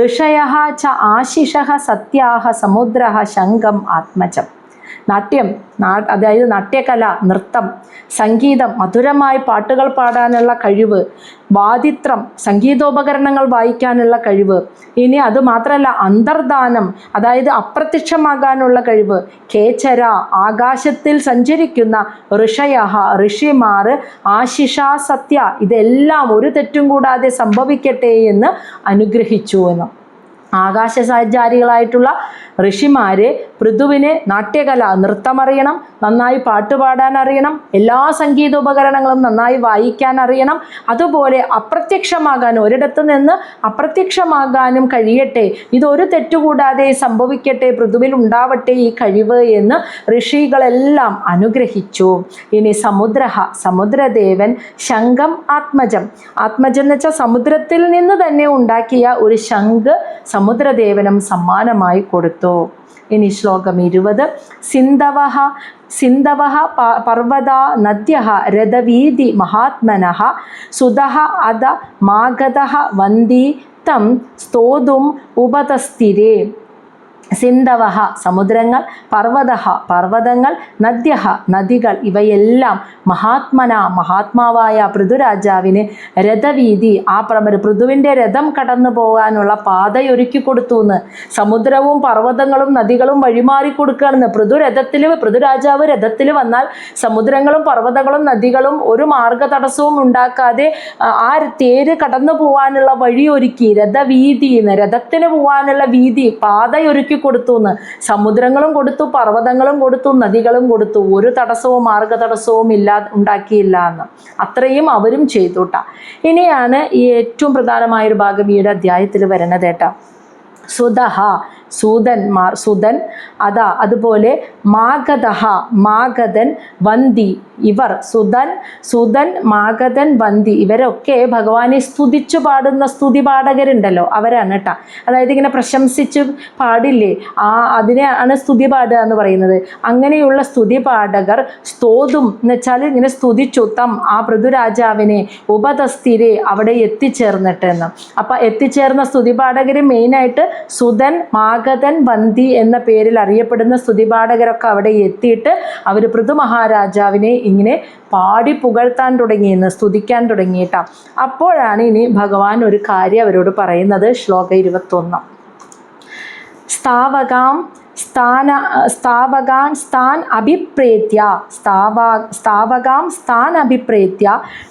ഋഷയഃ ച ആശിഷഃ സത്യാഃ സമുദ്രഃ ശംഖം ആത്മജം. നാട്യം അതായത് നാട്യകല, നൃത്തം, സംഗീതം, മധുരമായി പാട്ടുകൾ പാടാനുള്ള കഴിവ്, വാദിത്രം സംഗീതോപകരണങ്ങൾ വായിക്കാനുള്ള കഴിവ്, ഇനി അതുമാത്രമല്ല അന്തർദാനം അതായത് അപ്രത്യക്ഷമാകാനുള്ള കഴിവ്, ഖേചര ആകാശത്തിൽ സഞ്ചരിക്കുന്ന ഋഷിമാർ, ആശിഷ സത്യ ഇതെല്ലാം ഒരു തെറ്റും കൂടാതെ സംഭവിക്കട്ടെ എന്ന് അനുഗ്രഹിച്ചു എന്ന്. ആകാശസഞ്ചാരികളായിട്ടുള്ള ഋഷിമാര് പൃഥുവിന് നാട്യകല, നൃത്തമറിയണം, നന്നായി പാട്ടുപാടാൻ അറിയണം, എല്ലാ സംഗീതോപകരണങ്ങളും നന്നായി വായിക്കാൻ അറിയണം, അതുപോലെ അപ്രത്യക്ഷമാകാനും ഒരിടത്തു നിന്ന് അപ്രത്യക്ഷമാകാനും കഴിയട്ടെ, ഇതൊരു തെറ്റുകൂടാതെ സംഭവിക്കട്ടെ, പൃഥുവിൽ ഉണ്ടാവട്ടെ ഈ കഴിവ് എന്ന് ഋഷികളെല്ലാം അനുഗ്രഹിച്ചു. ഇനി സമുദ്രദേവൻ ശംഖം ആത്മജം എന്ന് വെച്ചാൽ സമുദ്രത്തിൽ നിന്ന് തന്നെ ഉണ്ടാക്കിയ ഒരു ശംഖ് സമുദ്രദേവനും സമ്മാനമായി കൊടുത്തു. ഇനി ശ്ലോകം 20. സിന്ധവഃ പർവ്വതാ നദ്യഃ രഥവീതി മഹാത്മനഃ സുതഃ അദ മാഗതഃ വന്ദി തം സ്തോതും ഉപതസ്ഥിരേ. സിന്ധവഃ സമുദ്രങ്ങൾ, പർവ്വതങ്ങൾ, നദികൾ ഇവയെല്ലാം മഹാത്മാവായ പൃഥുരാജാവിന് രഥവീതി പൃഥുവിൻ്റെ രഥം കടന്നു പോകാനുള്ള പാതയൊരുക്കി കൊടുത്തു എന്ന്. സമുദ്രവും പർവ്വതങ്ങളും നദികളും വഴിമാറി കൊടുക്കുകയാണെന്ന്. പൃഥുരാജാവ് രഥത്തിൽ വന്നാൽ സമുദ്രങ്ങളും പർവ്വതങ്ങളും നദികളും ഒരു മാർഗ തടസ്സവും ഉണ്ടാക്കാതെ ആ തേര് കടന്നു പോകാനുള്ള വഴിയൊരുക്കി. രഥവീതി എന്ന് രഥത്തിന് പോകാനുള്ള വീതി പാതയൊരുക്കി കൊടുത്തു എന്ന്. സമുദ്രങ്ങളും കൊടുത്തു, പർവ്വതങ്ങളും കൊടുത്തു, നദികളും കൊടുത്തു, ഒരു തടസ്സവും മാർഗ തടസ്സവും ഉണ്ടാക്കിയില്ല എന്ന്. അത്രയും അവരും ചെയ്തുട്ടാ. ഇനിയാണ് ഈ ഏറ്റവും പ്രധാനമായൊരു ഭാഗം ഈയുടെ അധ്യായത്തിൽ വരുന്നത് കേട്ടോ. സുതൻ അതുപോലെ മാഗതൻ വന്തി ഇവർ സുതൻ മാഗതൻ വന്തി ഇവരൊക്കെ ഭഗവാനെ സ്തുതിച്ചു പാടുന്ന സ്തുതി പാടകരുണ്ടല്ലോ, അവരാണ് കേട്ടോ. അതായത് ഇങ്ങനെ പ്രശംസിച്ച് പാടില്ലേ, അതിനെയാണ് സ്തുതി പാടുക എന്ന് പറയുന്നത്. അങ്ങനെയുള്ള സ്തുതി പാടകർ സ്തോതും എന്ന് വെച്ചാൽ ഇങ്ങനെ സ്തുതിച്ചു ആ പൃഥുരാജാവിനെ ഉപതസ്ഥിരെ അവിടെ എത്തിച്ചേർന്നിട്ട് എന്ന്. അപ്പം എത്തിച്ചേർന്ന സ്തുതി പാടകർ മെയിനായിട്ട് സുതൻ മാഗതൻ വന്തി എന്ന പേരിൽ അറിയപ്പെടുന്ന സ്തുതിപാഠകരൊക്കെ അവിടെ എത്തിയിട്ട് അവർ പൃഥു മഹാരാജാവിനെ ഇങ്ങനെ പാടി പുകഴ്ത്താൻ തുടങ്ങിയെന്ന്, സ്തുതിക്കാൻ തുടങ്ങിയിട്ടാ. അപ്പോഴാണ് ഇനി ഭഗവാൻ ഒരു കാര്യം അവരോട് പറയുന്നത്. ശ്ലോകം 21. സ്ഥാവകാം സ്ഥാവകാൻ സ്ഥാൻ അഭിപ്രേത്യ സ്ഥാവകാം സ്ഥാൻ അഭിപ്രേത്യ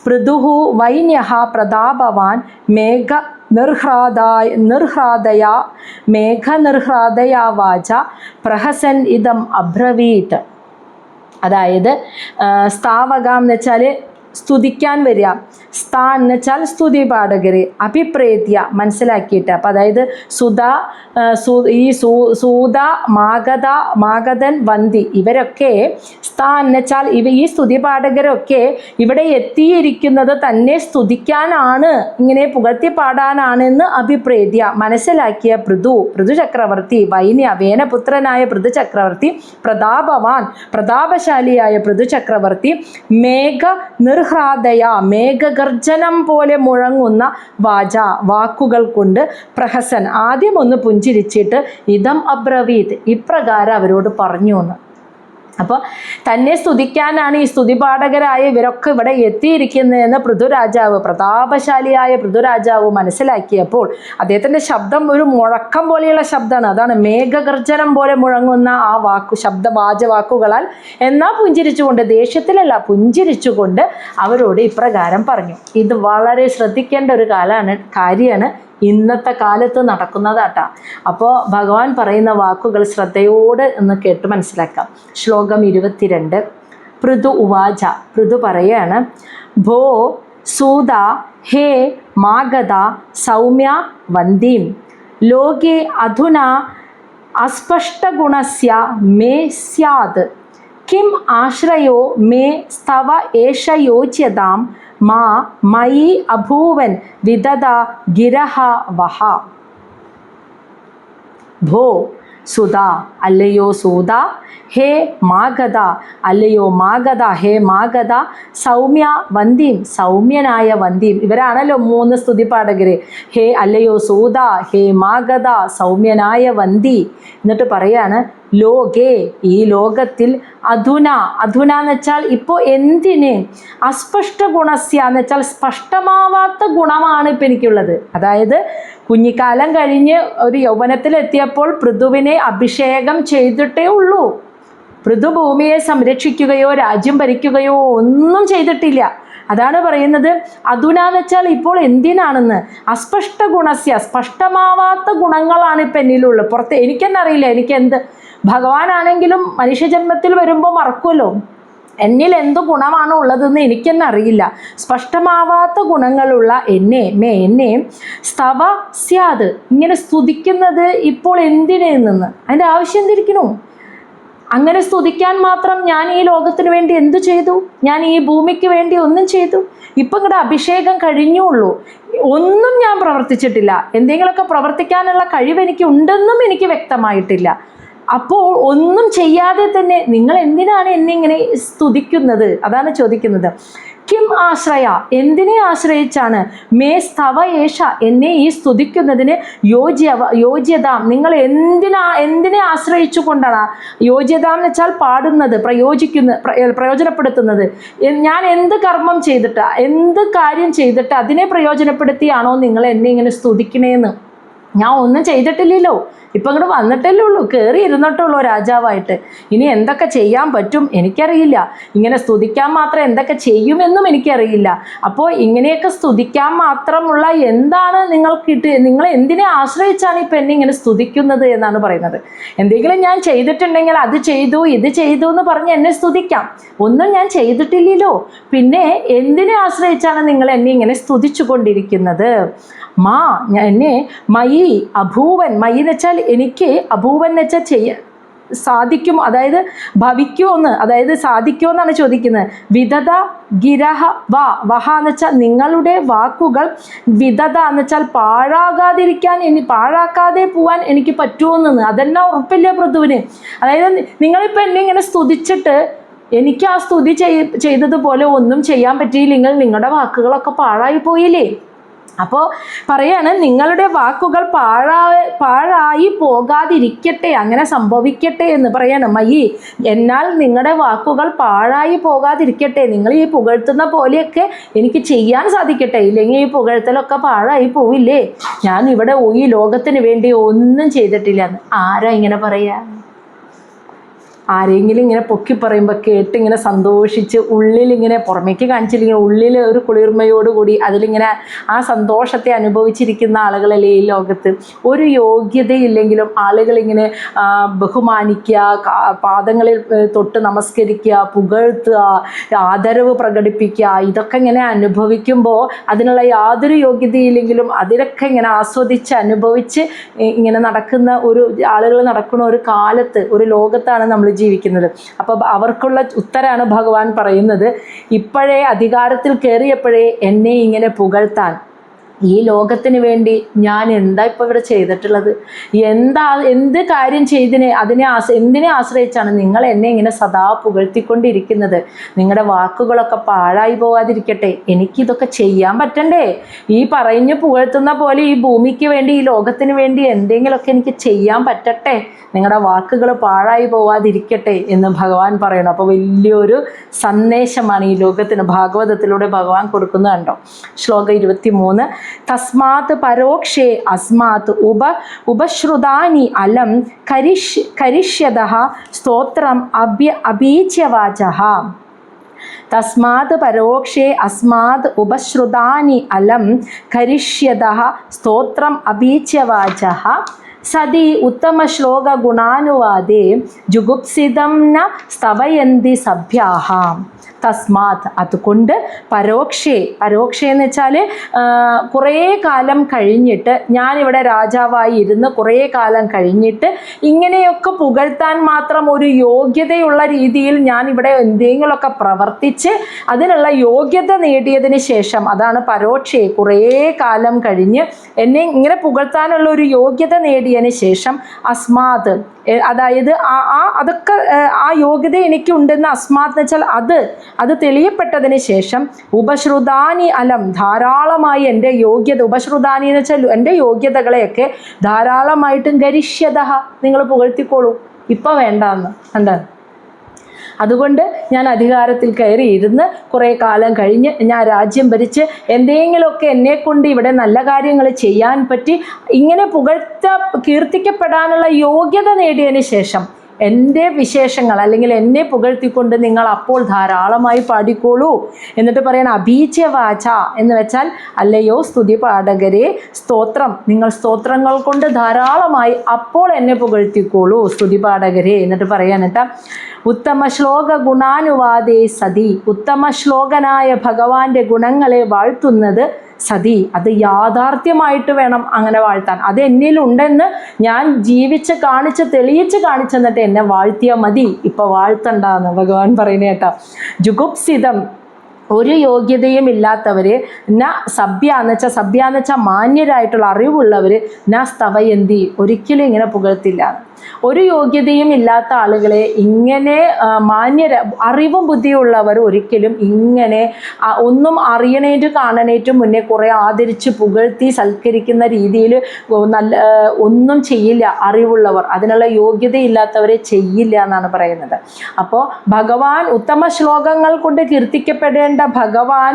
പൃഥുഃ വൈന്യഃ പ്രതാപവാൻ മേഘനിർഹ്രാദയാ വാച പ്രഹസൻ ഇദം അബ്രവീത്. അതായത് സ്ഥാവകാം എന്ന് വെച്ചാൽ സ്തുതിക്കാൻ വരിക, സ്ഥാൻ എന്ന് വെച്ചാൽ സ്തുതി പാഠകർ, അഭിപ്രേത്യ മനസ്സിലാക്കിയിട്ട്. അപ്പം അതായത് സൂത മാഗധൻ വന്തി ഇവരൊക്കെ സ്ഥാൻ എന്ന് വെച്ചാൽ ഈ സ്തുതി പാഠകരൊക്കെ ഇവിടെ എത്തിയിരിക്കുന്നത് തന്നെ സ്തുതിക്കാനാണ്, ഇങ്ങനെ പുകഴ്ത്തി പാടാനാണെന്ന് അഭിപ്രേത്യ മനസ്സിലാക്കിയ പൃഥു ചക്രവർത്തി, വൈന്യ വേനപുത്രനായ പൃഥു ചക്രവർത്തി, പ്രതാപശാലിയായ പൃഥു ചക്രവർത്തി, നിർഹ്രാദയ മേഘഗർജനം പോലെ മുഴങ്ങുന്ന വാക്കുകൾ കൊണ്ട് പ്രഹസൻ ആദ്യം ഒന്ന് പുഞ്ചിരിച്ചിട്ട് ഇദം അബ്രവീത് ഇപ്രകാരം അവരോട് പറഞ്ഞു എന്ന്. അപ്പോൾ തന്നെ സ്തുതിക്കാനാണ് ഈ സ്തുതിപാഠകരായ ഇവരൊക്കെ ഇവിടെ എത്തിയിരിക്കുന്നതെന്ന് പൃഥുരാജാവ്, പ്രതാപശാലിയായ പൃഥുരാജാവ് മനസ്സിലാക്കിയപ്പോൾ അദ്ദേഹത്തിൻ്റെ ശബ്ദം ഒരു മുഴക്കം പോലെയുള്ള ശബ്ദമാണ്. അതാണ് മേഘഗർജനം പോലെ മുഴങ്ങുന്ന ആ വാക്കുകളാൽ എന്നാൽ പുഞ്ചിരിച്ചുകൊണ്ട്, ദേഷ്യത്തിലല്ല പുഞ്ചിരിച്ചുകൊണ്ട് അവരോട് ഇപ്രകാരം പറഞ്ഞു. ഇത് വളരെ ശ്രദ്ധിക്കേണ്ട ഒരു കാര്യമാണ്, ഇന്നത്തെ കാലത്ത് നടക്കുന്നതാട്ടാ. അപ്പോൾ ഭഗവാൻ പറയുന്ന വാക്കുകൾ ശ്രദ്ധയോടെ ഒന്ന് കേട്ട് മനസ്സിലാക്കാം. ശ്ലോകം 22. പൃഥു ഉവാച, പൃഥു പറയാണ്, ഭോ സൂത ഹേ മാഗധ സൗമ്യ വന്ദീം ലോകേ അധുനാ അസ്പഷ്ടഗുണസ്യ മേ സ്യാത് കിം ആശ്രയോ മേ സ്തവ ഏഷ യോജ്യതാം മയി അഭൂവൻ വിദദ ഗിരഹ വഹ. ഭോ സുത അല്ലയോ സൂത, ഹേ മാഗധ അല്ലയോ മാഗധ, ഹേ മാഗധ, സൗമ്യ വന്ദീം സൗമ്യനായ വന്ദീം. ഇവരാണല്ലോ 3 സ്തുതിപാഠകർ. ഹേ അല്ലയോ സൂത, ഹേ മാഗധ സൗമ്യനായ വന്ദി. എന്നിട്ട് പറയാണ് ലോകേ ഈ ലോകത്തിൽ അധുന എന്ന് വെച്ചാൽ ഇപ്പോൾ എന്തിന്, അസ്പഷ്ട ഗുണസ്യ എന്ന് വെച്ചാൽ സ്പഷ്ടമാവാത്ത ഗുണമാണ് ഇപ്പം എനിക്കുള്ളത്. അതായത് കുഞ്ഞിക്കാലം കഴിഞ്ഞ് ഒരു യൗവനത്തിലെത്തിയപ്പോൾ പൃഥുവിനെ അഭിഷേകം ചെയ്തിട്ടേ ഉള്ളൂ. പൃഥു ഭൂമിയെ സംരക്ഷിക്കുകയോ രാജ്യം ഭരിക്കുകയോ ഒന്നും ചെയ്തിട്ടില്ല. അതാണ് പറയുന്നത് അധുന എന്ന് വെച്ചാൽ ഇപ്പോൾ എന്തിനാണെന്ന്. അസ്പഷ്ട ഗുണസ്യ സ്പഷ്ടമാവാത്ത ഗുണങ്ങളാണ് ഇപ്പം എന്നിലുള്ളത്. പുറത്ത് എനിക്കെന്നെ അറിയില്ല എനിക്കെന്ത്. ഭഗവാനാണെങ്കിലും മനുഷ്യജന്മത്തിൽ വരുമ്പോൾ മറക്കുമല്ലോ, എന്നിൽ എന്തു ഗുണമാണ് ഉള്ളതെന്ന് എനിക്കെന്നെ അറിയില്ല. സ്പഷ്ടമാവാത്ത ഗുണങ്ങളുള്ള എന്നെ സ്തവ സ്യാത് ഇങ്ങനെ സ്തുതിക്കുന്നത് ഇപ്പോൾ എന്തിനെന്ന്, അതിൻ്റെ ആവശ്യം എന്തിരിക്കണു? അങ്ങനെ സ്തുതിക്കാൻ മാത്രം ഞാൻ ഈ ലോകത്തിന് വേണ്ടി എന്തു ചെയ്തു? ഞാൻ ഈ ഭൂമിക്ക് വേണ്ടി ഒന്നും ചെയ്തു? ഇപ്പം ഇങ്ങടെ അഭിഷേകം കഴിഞ്ഞുള്ളൂ, ഒന്നും ഞാൻ പ്രവർത്തിച്ചിട്ടില്ല. എന്തെങ്കിലുമൊക്കെ പ്രവർത്തിക്കാനുള്ള കഴിവ് എനിക്ക് ഉണ്ടെന്നും എനിക്ക് വ്യക്തമായിട്ടില്ല. അപ്പോൾ ഒന്നും ചെയ്യാതെ തന്നെ നിങ്ങൾ എന്തിനാണ് എന്നെ ഇങ്ങനെ സ്തുതിക്കുന്നത്? അതാണ് ചോദിക്കുന്നത്. കിം ആശ്രയ എന്തിനെ ആശ്രയിച്ചാണ്, മേ സ്തവ ഏഷ എന്നെ ഈ സ്തുതിക്കുന്നതിന് യോജ്യത നിങ്ങൾ എന്തിനെ ആശ്രയിച്ചു കൊണ്ടാണ്? യോജ്യത എന്ന് വെച്ചാൽ പാടുന്നത്, പ്രയോജനപ്പെടുത്തുന്നത്. ഞാൻ എന്ത് കർമ്മം ചെയ്തിട്ട്, എന്ത് കാര്യം ചെയ്തിട്ട് അതിനെ പ്രയോജനപ്പെടുത്തിയാണോ നിങ്ങൾ എന്നെ ഇങ്ങനെ സ്തുതിക്കണേന്ന്? ഞാൻ ഒന്നും ചെയ്തിട്ടില്ലല്ലോ, ഇപ്പം ഇങ്ങോട്ട് വന്നിട്ടല്ലേ ഉള്ളൂ, കയറി ഇരുന്നിട്ടുള്ളൂ രാജാവായിട്ട്. ഇനി എന്തൊക്കെ ചെയ്യാൻ പറ്റും എനിക്കറിയില്ല, ഇങ്ങനെ സ്തുതിക്കാൻ മാത്രം എന്തൊക്കെ ചെയ്യുമെന്നും എനിക്കറിയില്ല. അപ്പോൾ ഇങ്ങനെയൊക്കെ സ്തുതിക്കാൻ മാത്രമുള്ള എന്താണ് നിങ്ങൾ എന്തിനെ ആശ്രയിച്ചാണ് ഇപ്പം എന്നെ ഇങ്ങനെ സ്തുതിക്കുന്നത് എന്നാണ് പറയുന്നത്. എന്തെങ്കിലും ഞാൻ ചെയ്തിട്ടുണ്ടെങ്കിൽ അത് ചെയ്തു ഇത് ചെയ്തു എന്ന് പറഞ്ഞ് എന്നെ സ്തുതിക്കാം. ഒന്നും ഞാൻ ചെയ്തിട്ടില്ലല്ലോ, പിന്നെ എന്തിനെ ആശ്രയിച്ചാണ് നിങ്ങൾ എന്നെ ഇങ്ങനെ സ്തുതിച്ചു കൊണ്ടിരിക്കുന്നത്? എന്നെ മയി അഭൂവൻ, മയി എന്ന് വെച്ചാൽ എനിക്ക്, അഭൂവൻ എന്ന് വെച്ചാൽ സാധിക്കും, അതായത് ഭവിക്കുമെന്ന്, അതായത് സാധിക്കുമെന്നാണ് ചോദിക്കുന്നത്. വിദദ ഗിരഹ വഹ എന്ന് വെച്ചാൽ നിങ്ങളുടെ വാക്കുകൾ, വിദദ എന്ന് വെച്ചാൽ പാഴാക്കാതെ പോവാൻ എനിക്ക് പറ്റുമെന്ന്. അതെല്ലാം ഉറപ്പില്ല പൃഥുവിന്. അതായത് നിങ്ങളിപ്പോൾ എന്നെ ഇങ്ങനെ സ്തുതിച്ചിട്ട് എനിക്ക് ആ സ്തുതി ചെയ്തതുപോലെ ഒന്നും ചെയ്യാൻ പറ്റിയില്ലെങ്കിൽ നിങ്ങളുടെ വാക്കുകളൊക്കെ പാഴായി പോയില്ലേ? അപ്പോൾ പറയാണ് നിങ്ങളുടെ വാക്കുകൾ പാഴായി പോകാതിരിക്കട്ടെ, അങ്ങനെ സംഭവിക്കട്ടെ എന്ന് പറയാണ്. മയി എന്നാൽ നിങ്ങളുടെ വാക്കുകൾ പാഴായി പോകാതിരിക്കട്ടെ, നിങ്ങൾ ഈ പുകഴ്ത്തുന്ന പോലെയൊക്കെ എനിക്ക് ചെയ്യാൻ സാധിക്കട്ടെ, ഇല്ലെങ്കിൽ ഈ പുകഴ്ത്തലൊക്കെ പാഴായി പോവില്ലേ? ഞാൻ ഇവിടെ ഈ ലോകത്തിന് വേണ്ടി ഒന്നും ചെയ്തിട്ടില്ല എന്ന് ആരാ ഇങ്ങനെ പറയാ? ആരെങ്കിലും ഇങ്ങനെ പൊക്കി പറയുമ്പോൾ കേട്ട് ഇങ്ങനെ സന്തോഷിച്ച് ഉള്ളിലിങ്ങനെ പുറമേക്ക് കാണിച്ചില്ലെങ്കിൽ ഉള്ളിൽ ഒരു കുളിർമയോടുകൂടി അതിലിങ്ങനെ ആ സന്തോഷത്തെ അനുഭവിച്ചിരിക്കുന്ന ആളുകളല്ലേ ഈ ലോകത്ത്. ഒരു യോഗ്യതയില്ലെങ്കിലും ആളുകളിങ്ങനെ ബഹുമാനിക്കുക, പാദങ്ങളിൽ തൊട്ട് നമസ്കരിക്കുക, പുകഴ്ത്തുക, ആദരവ് പ്രകടിപ്പിക്കുക, ഇതൊക്കെ ഇങ്ങനെ അനുഭവിക്കുമ്പോൾ അതിനുള്ള യാതൊരു യോഗ്യതയില്ലെങ്കിലും അതിലൊക്കെ ഇങ്ങനെ ആസ്വദിച്ച് അനുഭവിച്ച് ഇങ്ങനെ നടക്കുന്ന ആളുകൾ നടക്കുന്ന ഒരു കാലത്ത്, ഒരു ലോകത്താണ് നമ്മൾ ജീവിക്കുന്നത്. അപ്പോൾ അവർക്കുള്ള ഉത്തരാണ് ഭഗവാൻ പറയുന്നത്, ഇപ്പോഴേ അധികാരത്തിൽ കയറിയപ്പോഴേ എന്നെ ഇങ്ങനെ പുകഴ്ത്താൻ, ഈ ലോകത്തിന് വേണ്ടി ഞാൻ എന്താ ഇപ്പോൾ ഇവിടെ ചെയ്തിട്ടുള്ളത്, എന്ത് കാര്യം ചെയ്തിനെ എന്തിനെ ആശ്രയിച്ചാണ് നിങ്ങൾ എന്നെ ഇങ്ങനെ സദാ പുകഴ്ത്തിക്കൊണ്ടിരിക്കുന്നത്? നിങ്ങളുടെ വാക്കുകളൊക്കെ പാഴായി പോകാതിരിക്കട്ടെ, എനിക്കിതൊക്കെ ചെയ്യാൻ പറ്റണ്ടേ? ഈ പറഞ്ഞു പുകഴ്ത്തുന്ന പോലെ ഈ ഭൂമിക്ക് വേണ്ടി, ഈ ലോകത്തിന് വേണ്ടി എന്തെങ്കിലുമൊക്കെ എനിക്ക് ചെയ്യാൻ പറ്റട്ടെ, നിങ്ങളുടെ വാക്കുകൾ പാഴായി പോവാതിരിക്കട്ടെ എന്ന് ഭഗവാൻ പറയണം. അപ്പോൾ വലിയൊരു സന്ദേശമാണ് ഈ ലോകത്തിന് ഭാഗവതത്തിലൂടെ ഭഗവാൻ കൊടുക്കുന്നത് കണ്ടോ. ശ്ലോകം 23, തസ്മാത് പരോക്ഷേ അസ്മാത് ഉപശ്രുതാനി അലം കരിഷ്യതഃ സ്തോത്രം അഭീച്യവാചഃ. തസ്മാത് പരോക്ഷേ അസ്മാത് ഉപശ്രുതാനി അലം കരിഷ്യതഃ സ്തോത്രം അഭീച്യവാചഃ. സതി ഉത്തമശ്ലോക ഗുണാനുവാദേ ജുഗുപ്സിതം ന സ്തവയന്തി സഭ്യാഹ. തസ്മാത് അതുകൊണ്ട് പരോക്ഷേ എന്ന് വെച്ചാൽ കുറേ കാലം കഴിഞ്ഞിട്ട്, ഞാനിവിടെ രാജാവായി ഇരുന്ന് കുറേ കാലം കഴിഞ്ഞിട്ട് ഇങ്ങനെയൊക്കെ പുകഴ്ത്താൻ മാത്രം ഒരു യോഗ്യതയുള്ള രീതിയിൽ ഞാൻ ഇവിടെ എന്തെങ്കിലുമൊക്കെ പ്രവർത്തിച്ച് അതിനുള്ള യോഗ്യത നേടിയതിന് ശേഷം, അതാണ് പരോക്ഷേ, കുറേ കാലം കഴിഞ്ഞ് എന്നെ ഇങ്ങനെ പുകഴ്ത്താനുള്ള ഒരു യോഗ്യത നേടിയതിന് ശേഷം അസ്മാത്, അതായത് അതൊക്കെ ആ യോഗ്യത എനിക്കുണ്ടെന്ന് അസ്മാത് എന്ന് വെച്ചാൽ അത് തെളിയപ്പെട്ടതിന് ശേഷം ഉപശ്രുതാനി അലം, ധാരാളമായി എൻ്റെ യോഗ്യത, ഉപശ്രുതാനി എന്ന് വെച്ചാൽ എൻ്റെ യോഗ്യതകളെയൊക്കെ ധാരാളമായിട്ടും ഗരിഷ്യത, നിങ്ങൾ പുകഴ്ത്തിക്കോളൂ, ഇപ്പം വേണ്ടാന്ന് കണ്ട. അതുകൊണ്ട് ഞാൻ അധികാരത്തിൽ കയറിയിരുന്ന് കുറേ കാലം കഴിഞ്ഞ് ഞാൻ രാജ്യം ഭരിച്ച് എന്തെങ്കിലുമൊക്കെ എന്നെക്കൊണ്ട് ഇവിടെ നല്ല കാര്യങ്ങൾ ചെയ്യാൻ പറ്റി ഇങ്ങനെ കീർത്തിക്കപ്പെടാനുള്ള യോഗ്യത നേടിയതിന് ശേഷം എൻ്റെ വിശേഷങ്ങൾ അല്ലെങ്കിൽ എന്നെ പുകഴ്ത്തിക്കൊണ്ട് നിങ്ങൾ അപ്പോൾ ധാരാളമായി പാടിക്കോളൂ. എന്നിട്ട് പറയണം അഭീച്യവാച എന്ന് വെച്ചാൽ അല്ലയോ സ്തുതി പാഠകരെ, സ്തോത്രം, നിങ്ങൾ സ്തോത്രങ്ങൾ കൊണ്ട് ധാരാളമായി അപ്പോൾ എന്നെ പുകഴ്ത്തിക്കോളൂ സ്തുതി പാഠകരെ. എന്നിട്ട് പറയാനിട്ടാ ഉത്തമ ശ്ലോക ഗുണാനുവാദേ സതി, ഉത്തമ ശ്ലോകനായ ഭഗവാന്റെ ഗുണങ്ങളെ വാഴ്ത്തുന്നത് സതി, അത് യാഥാർത്ഥ്യമായിട്ട് വേണം അങ്ങനെ വാഴ്ത്താൻ. അത് എന്നിലുണ്ടെന്ന് ഞാൻ തെളിയിച്ച് കാണിച്ചെന്നിട്ട് എന്നെ വാഴ്ത്തിയാൽ മതി, ഇപ്പം വാഴ്ത്തണ്ടെന്ന് ഭഗവാൻ പറയുന്നത് കേട്ടോ. ജുഗുപ്സിതം, ഒരു യോഗ്യതയും ഇല്ലാത്തവര്, സഭ്യ എന്ന് വെച്ചാൽ മാന്യരായിട്ടുള്ള അറിവുള്ളവർ, സ്തവയന്തി, ഒരിക്കലും ഇങ്ങനെ പുകഴ്ത്തില്ല. ഒരു യോഗ്യതയും ഇല്ലാത്ത ആളുകളെ ഇങ്ങനെ അറിവും ബുദ്ധിയുള്ളവർ ഒരിക്കലും ഇങ്ങനെ ഒന്നും അറിയണേറ്റ് കാണണേറ്റ് മുന്നേ കുറേ ആദരിച്ച് പുകഴ്ത്തി സൽക്കരിക്കുന്ന രീതിയിൽ ഒന്നും ചെയ്യില്ല. അറിവുള്ളവർ അതിനുള്ള യോഗ്യതയില്ലാത്തവരെ ചെയ്യില്ല എന്നാണ് പറയുന്നത്. അപ്പോൾ ഭഗവാൻ ഉത്തമ ശ്ലോകങ്ങൾ കൊണ്ട് കീർത്തിക്കപ്പെടേണ്ട ഭഗവാൻ,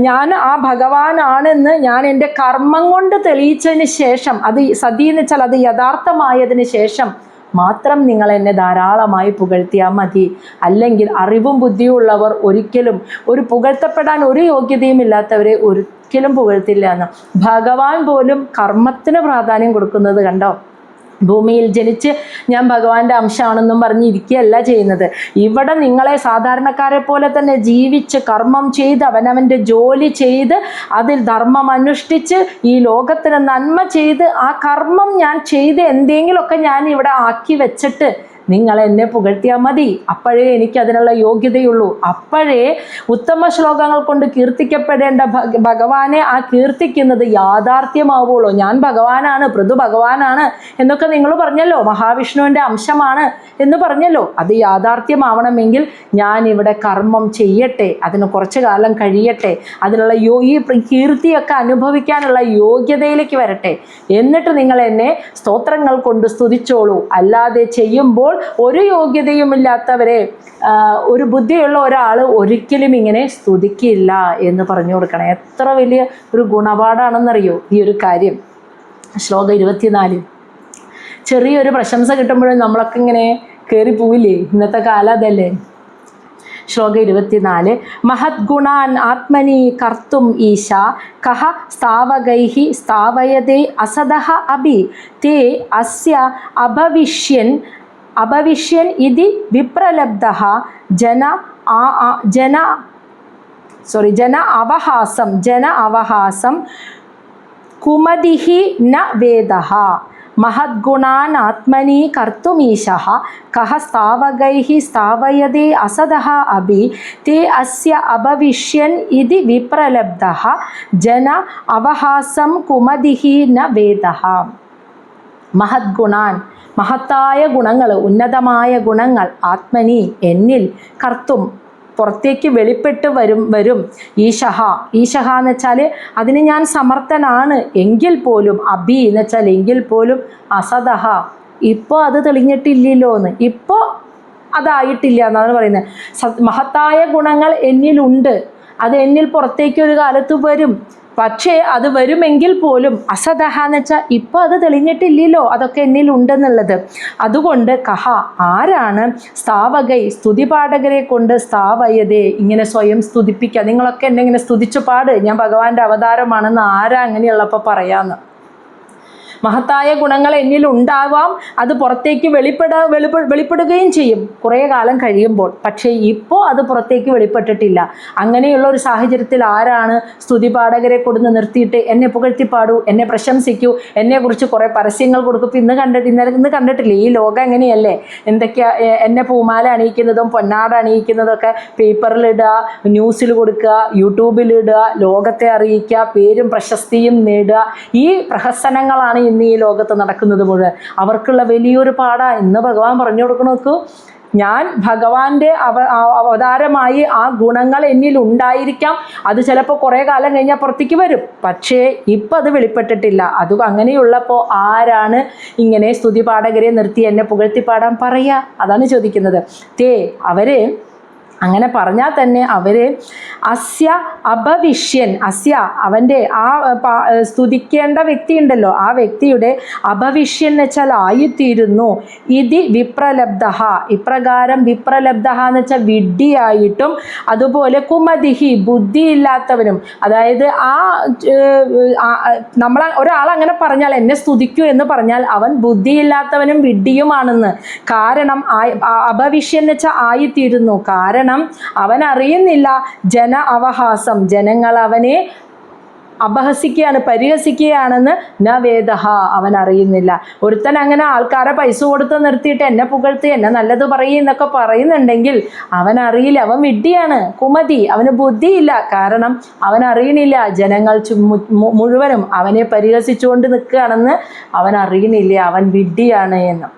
ഞാൻ ആ ഭഗവാനാണെന്ന് ഞാൻ എൻ്റെ കർമ്മം കൊണ്ട് തെളിയിച്ചതിന് ശേഷം, അത് സതി എന്ന് വെച്ചാൽ അത് യഥാർത്ഥമായതിന് ശേഷം മാത്രം നിങ്ങൾ എന്നെ ധാരാളമായി പുകഴ്ത്തിയാൽ മതി. അല്ലെങ്കിൽ അറിവും ബുദ്ധിയുള്ളവർ ഒരിക്കലും പുകഴ്ത്തപ്പെടാൻ ഒരു യോഗ്യതയും ഇല്ലാത്തവരെ ഒരിക്കലും പുകഴ്ത്തില്ല എന്ന്. ഭഗവാൻ പോലും കർമ്മത്തിന് പ്രാധാന്യം കൊടുക്കുന്നത് കണ്ടോ. ഭൂമിയിൽ ജനിച്ച് ഞാൻ ഭഗവാന്റെ അംശമാണെന്നും പറഞ്ഞിരിക്കുകയല്ല ചെയ്യുന്നത്. ഇവിടെ നിങ്ങളെ സാധാരണക്കാരെ പോലെ തന്നെ ജീവിച്ച് കർമ്മം ചെയ്ത് അവനവൻ്റെ ജോലി ചെയ്ത് അതിൽ ധർമ്മം അനുഷ്ഠിച്ച് ഈ ലോകത്തിന് നന്മ ചെയ്ത് ആ കർമ്മം ഞാൻ ചെയ്ത് എന്തെങ്കിലുമൊക്കെ ഞാൻ ഇവിടെ ആക്കി വെച്ചിട്ട് നിങ്ങൾ എന്നെ പുകഴ്ത്തിയാൽ മതി. അപ്പോഴേ എനിക്ക് അതിനുള്ള യോഗ്യതയുള്ളൂ. അപ്പോഴേ ഉത്തമ ശ്ലോകങ്ങൾ കൊണ്ട് കീർത്തിക്കപ്പെടേണ്ട ഭഗവാനെ ആ കീർത്തിക്കുന്നത് യാഥാർത്ഥ്യമാവുള്ളൂ. ഞാൻ ഭഗവാനാണ്, പൃഥു ഭഗവാനാണ് എന്നൊക്കെ നിങ്ങൾ പറഞ്ഞല്ലോ, മഹാവിഷ്ണുവിൻ്റെ അംശമാണ് എന്ന് പറഞ്ഞല്ലോ. അത് യാഥാർത്ഥ്യമാവണമെങ്കിൽ ഞാൻ ഇവിടെ കർമ്മം ചെയ്യട്ടെ, അതിന് കുറച്ച് കാലം കഴിയട്ടെ, അതിനുള്ള ഈ കീർത്തിയൊക്കെ അനുഭവിക്കാനുള്ള യോഗ്യതയിലേക്ക് വരട്ടെ, എന്നിട്ട് നിങ്ങൾ എന്നെ സ്തോത്രങ്ങൾ കൊണ്ട് സ്തുതിച്ചോളൂ. അല്ലാതെ ചെയ്യുമ്പോൾ ഒരു യോഗ്യതയുമില്ലാത്തവരെ, ഒരു ബുദ്ധിയുള്ള ഒരാൾ ഒരിക്കലും ഇങ്ങനെ സ്തുതിക്കില്ല എന്ന് പറഞ്ഞു കൊടുക്കണം. എത്ര വലിയ ഒരു ഗുണപാഠാണെന്നറിയോ ഈ ഒരു കാര്യം. ശ്ലോകം 24. ചെറിയൊരു പ്രശംസ കിട്ടുമ്പോഴും നമ്മളൊക്കെ ഇങ്ങനെ കയറിപ്പോവില്ലേ? ഇന്നത്തെ കാലം അതല്ലേ. ശ്ലോകം 24. മഹത് ഗുണാൻ ആത്മനി കർത്തും ഈശ കഹ സ്ഥാവകൈഹി സ്ഥാവയതേ അസദഹ അഭി തേ അസ്യ അഭവിഷ്യൻ ഇതി വിപ്രലബ്ധഃ ജന അവഹാസം കുമതിഹി ന വേദഃ. മഹദ്ഗുണാൻ ആത്മനി കർത്തുമീശഃ കഹ സ്ഥാവകൈഹി സ്ഥാവയതേ അസദഃ അഭി തേ അസ്യ അഭവിഷ്യൻ ഇതി വിപ്രലബ്ധഃ ജന അവഹാസം കുമതിഹി ന വേദഃ. മഹദ്ഗുണാൻ, മഹത്തായ ഗുണങ്ങൾ, ഉന്നതമായ ഗുണങ്ങൾ, ആത്മനി എന്നിൽ, കർത്തും പുറത്തേക്ക് വെളിപ്പെട്ട് വരും ഈശഹ എന്ന് വെച്ചാൽ അതിന് ഞാൻ സമർത്ഥനാണ് എങ്കിൽ പോലും, അഭി എന്ന് വെച്ചാൽ എങ്കിൽ പോലും, അസദഹ ഇപ്പോൾ അത് തെളിഞ്ഞിട്ടില്ലല്ലോ എന്ന്, ഇപ്പോൾ അതായിട്ടില്ല എന്നാണ് പറയുന്നത്. മഹത്തായ ഗുണങ്ങൾ എന്നിലുണ്ട്, അത് എന്നിൽ പുറത്തേക്ക് ഒരു കാലത്ത് വരും. പക്ഷേ അത് വരുമെങ്കിൽ പോലും അസദഹ എന്ന് വെച്ചാൽ ഇപ്പോൾ അത് തെളിഞ്ഞിട്ടില്ലല്ലോ അതൊക്കെ എന്നിൽ ഉണ്ടെന്നുള്ളത്. അതുകൊണ്ട് കഹ ആരാണ് സ്ഥാവകൈ സ്തുതിപാഠകരെ കൊണ്ട് സ്ഥാവയതേ ഇങ്ങനെ സ്വയം സ്തുതിപ്പിക്കുക. നിങ്ങളൊക്കെ എന്നെ ഇങ്ങനെ സ്തുതിച്ചു പാട്, ഞാൻ ഭഗവാന്റെ അവതാരമാണെന്ന് ആരാ അങ്ങനെയുള്ളപ്പോൾ പറയാമെന്ന്. മഹത്തായ ഗുണങ്ങൾ എന്നിൽ ഉണ്ടാവാം, അത് പുറത്തേക്ക് വെളിപ്പെടുകയും ചെയ്യും കുറേ കാലം കഴിയുമ്പോൾ. പക്ഷേ ഇപ്പോൾ അത് പുറത്തേക്ക് വെളിപ്പെട്ടിട്ടില്ല. അങ്ങനെയുള്ള ഒരു സാഹചര്യത്തിൽ ആരാണ് സ്തുതിപാഠകരെ കൊടുന്ന് നിർത്തിയിട്ട് എന്നെ പുകഴ്ത്തിപ്പാടൂ, എന്നെ പ്രശംസിക്കൂ, എന്നെക്കുറിച്ച് കുറേ പരസ്യങ്ങൾ കൊടുക്കും. ഇന്ന് കണ്ടിട്ടില്ലേ ഈ ലോകം എങ്ങനെയല്ലേ? എന്തൊക്കെയാ എന്നെ പൂമാല അണിയിക്കുന്നതും പൊന്നാട അണിയിക്കുന്നതും ഒക്കെ പേപ്പറിലിടുക, ന്യൂസിൽ കൊടുക്കുക, യൂട്യൂബിലിടുക, ലോകത്തെ അറിയിക്കുക, പേരും പ്രശസ്തിയും നേടുക. ഈ പ്രഹസനങ്ങളാണ് ഇന്ന് ഈ ലോകത്ത് നടക്കുന്നത് മുഴുവൻ. അവർക്കുള്ള വലിയൊരു പാടാ. ഇന്ന് ഭഗവാൻ പറഞ്ഞു കൊടുക്കണോക്കൂ, ഞാൻ ഭഗവാന്റെ അവതാരമായി ആ ഗുണങ്ങൾ എന്നിൽ ഉണ്ടായിരിക്കാം, അത് ചിലപ്പോൾ കുറേ കാലം കഴിഞ്ഞാൽ പുറത്തേക്ക് വരും. പക്ഷേ ഇപ്പം അത് വെളിപ്പെട്ടിട്ടില്ല. അത് അങ്ങനെയുള്ളപ്പോൾ ആരാണ് ഇങ്ങനെ സ്തുതിപാഠകരെ നിർത്തി എന്നെ പുകഴ്ത്തിപ്പാടാൻ പറയുക? അതാണ് ചോദിക്കുന്നത്. അവരെ അങ്ങനെ പറഞ്ഞാൽ തന്നെ അവർ അസ്യ അഭവിഷ്യൻ, അസ്യ അവൻ്റെ ആ സ്തുതിക്കേണ്ട വ്യക്തി ഉണ്ടല്ലോ, ആ വ്യക്തിയുടെ അഭവിഷ്യൻ എന്ന് വെച്ചാൽ ആയിത്തീരുന്നു. ഇതി വിപ്രലബ്ധ, ഇപ്രകാരം വിപ്രലബ്ധ എന്ന് വെച്ചാൽ വിഡ്ഢിയായിട്ടും, അതുപോലെ കുമതിഹി ബുദ്ധിയില്ലാത്തവനും. അതായത് ഒരാളങ്ങനെ പറഞ്ഞാൽ എന്നെ സ്തുതിക്കൂ എന്ന് പറഞ്ഞാൽ അവൻ ബുദ്ധിയില്ലാത്തവനും വിഡ്ഢിയുമാണെന്ന്. കാരണം അഭവിഷ്യൻ എന്ന് വെച്ചാൽ ആയിത്തീരുന്നു. കാരണം അവൻ അറിയുന്നില്ല ജന അവഹാസം, ജനങ്ങൾ അവനെ അപഹസിക്കുകയാണ്, പരിഹസിക്കുകയാണെന്ന് ന വേദഹ, അവൻ അറിയുന്നില്ല. ഒരുത്തൻ അങ്ങനെ ആൾക്കാരെ പൈസ കൊടുത്ത് നിർത്തിയിട്ട് എന്നെ പുകഴ്ത്തി എന്നെ നല്ലത് പറയും എന്നൊക്കെ പറയുന്നുണ്ടെങ്കിൽ അവൻ അറിയില്ല, അവൻ വിഡ്ഢിയാണ്, കുമതി, അവന് ബുദ്ധിയില്ല. കാരണം അവൻ അറിയണില്ല ജനങ്ങൾ മുഴുവനും അവനെ പരിഹസിച്ചുകൊണ്ട് നിൽക്കുകയാണെന്ന് അവൻ അറിയണില്ല, അവൻ വിഡ്ഢിയാണ് എന്ന്.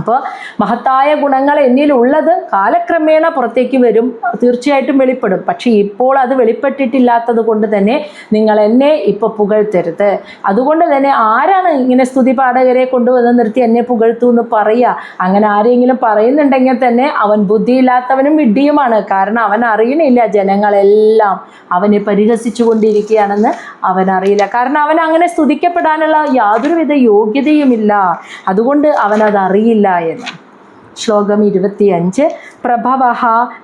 അപ്പോൾ മഹത്തായ ഗുണങ്ങൾ എന്നിലുള്ളത് കാലക്രമേണ പുറത്തേക്ക് വരും, തീർച്ചയായിട്ടും വെളിപ്പെടും. പക്ഷേ ഇപ്പോൾ അത് വെളിപ്പെട്ടിട്ടില്ലാത്തത് കൊണ്ട് തന്നെ നിങ്ങൾ എന്നെ ഇപ്പോൾ പുകഴ്ത്തരുത്. അതുകൊണ്ട് തന്നെ ആരാണ് ഇങ്ങനെ സ്തുതിപാഠകരെ കൊണ്ടുവന്ന് നിർത്തി എന്നെ പുകഴ്ത്തു എന്ന് പറയുക? അങ്ങനെ ആരെങ്കിലും പറയുന്നുണ്ടെങ്കിൽ തന്നെ അവൻ ബുദ്ധിയില്ലാത്തവനും വിഡ്ഢിയുമാണ്. കാരണം അവൻ അറിയണില്ല ജനങ്ങളെല്ലാം അവനെ പരിഹസിച്ചു കൊണ്ടിരിക്കുകയാണെന്ന് അവൻ അറിയില്ല. കാരണം അവൻ അങ്ങനെ സ്തുതിക്കപ്പെടാനുള്ള യാതൊരുവിധ യോഗ്യതയുമില്ല. അതുകൊണ്ട് അവനതറിയില്ല എന്ന്. ശ്ലോകം 25. പ്രഭവഃ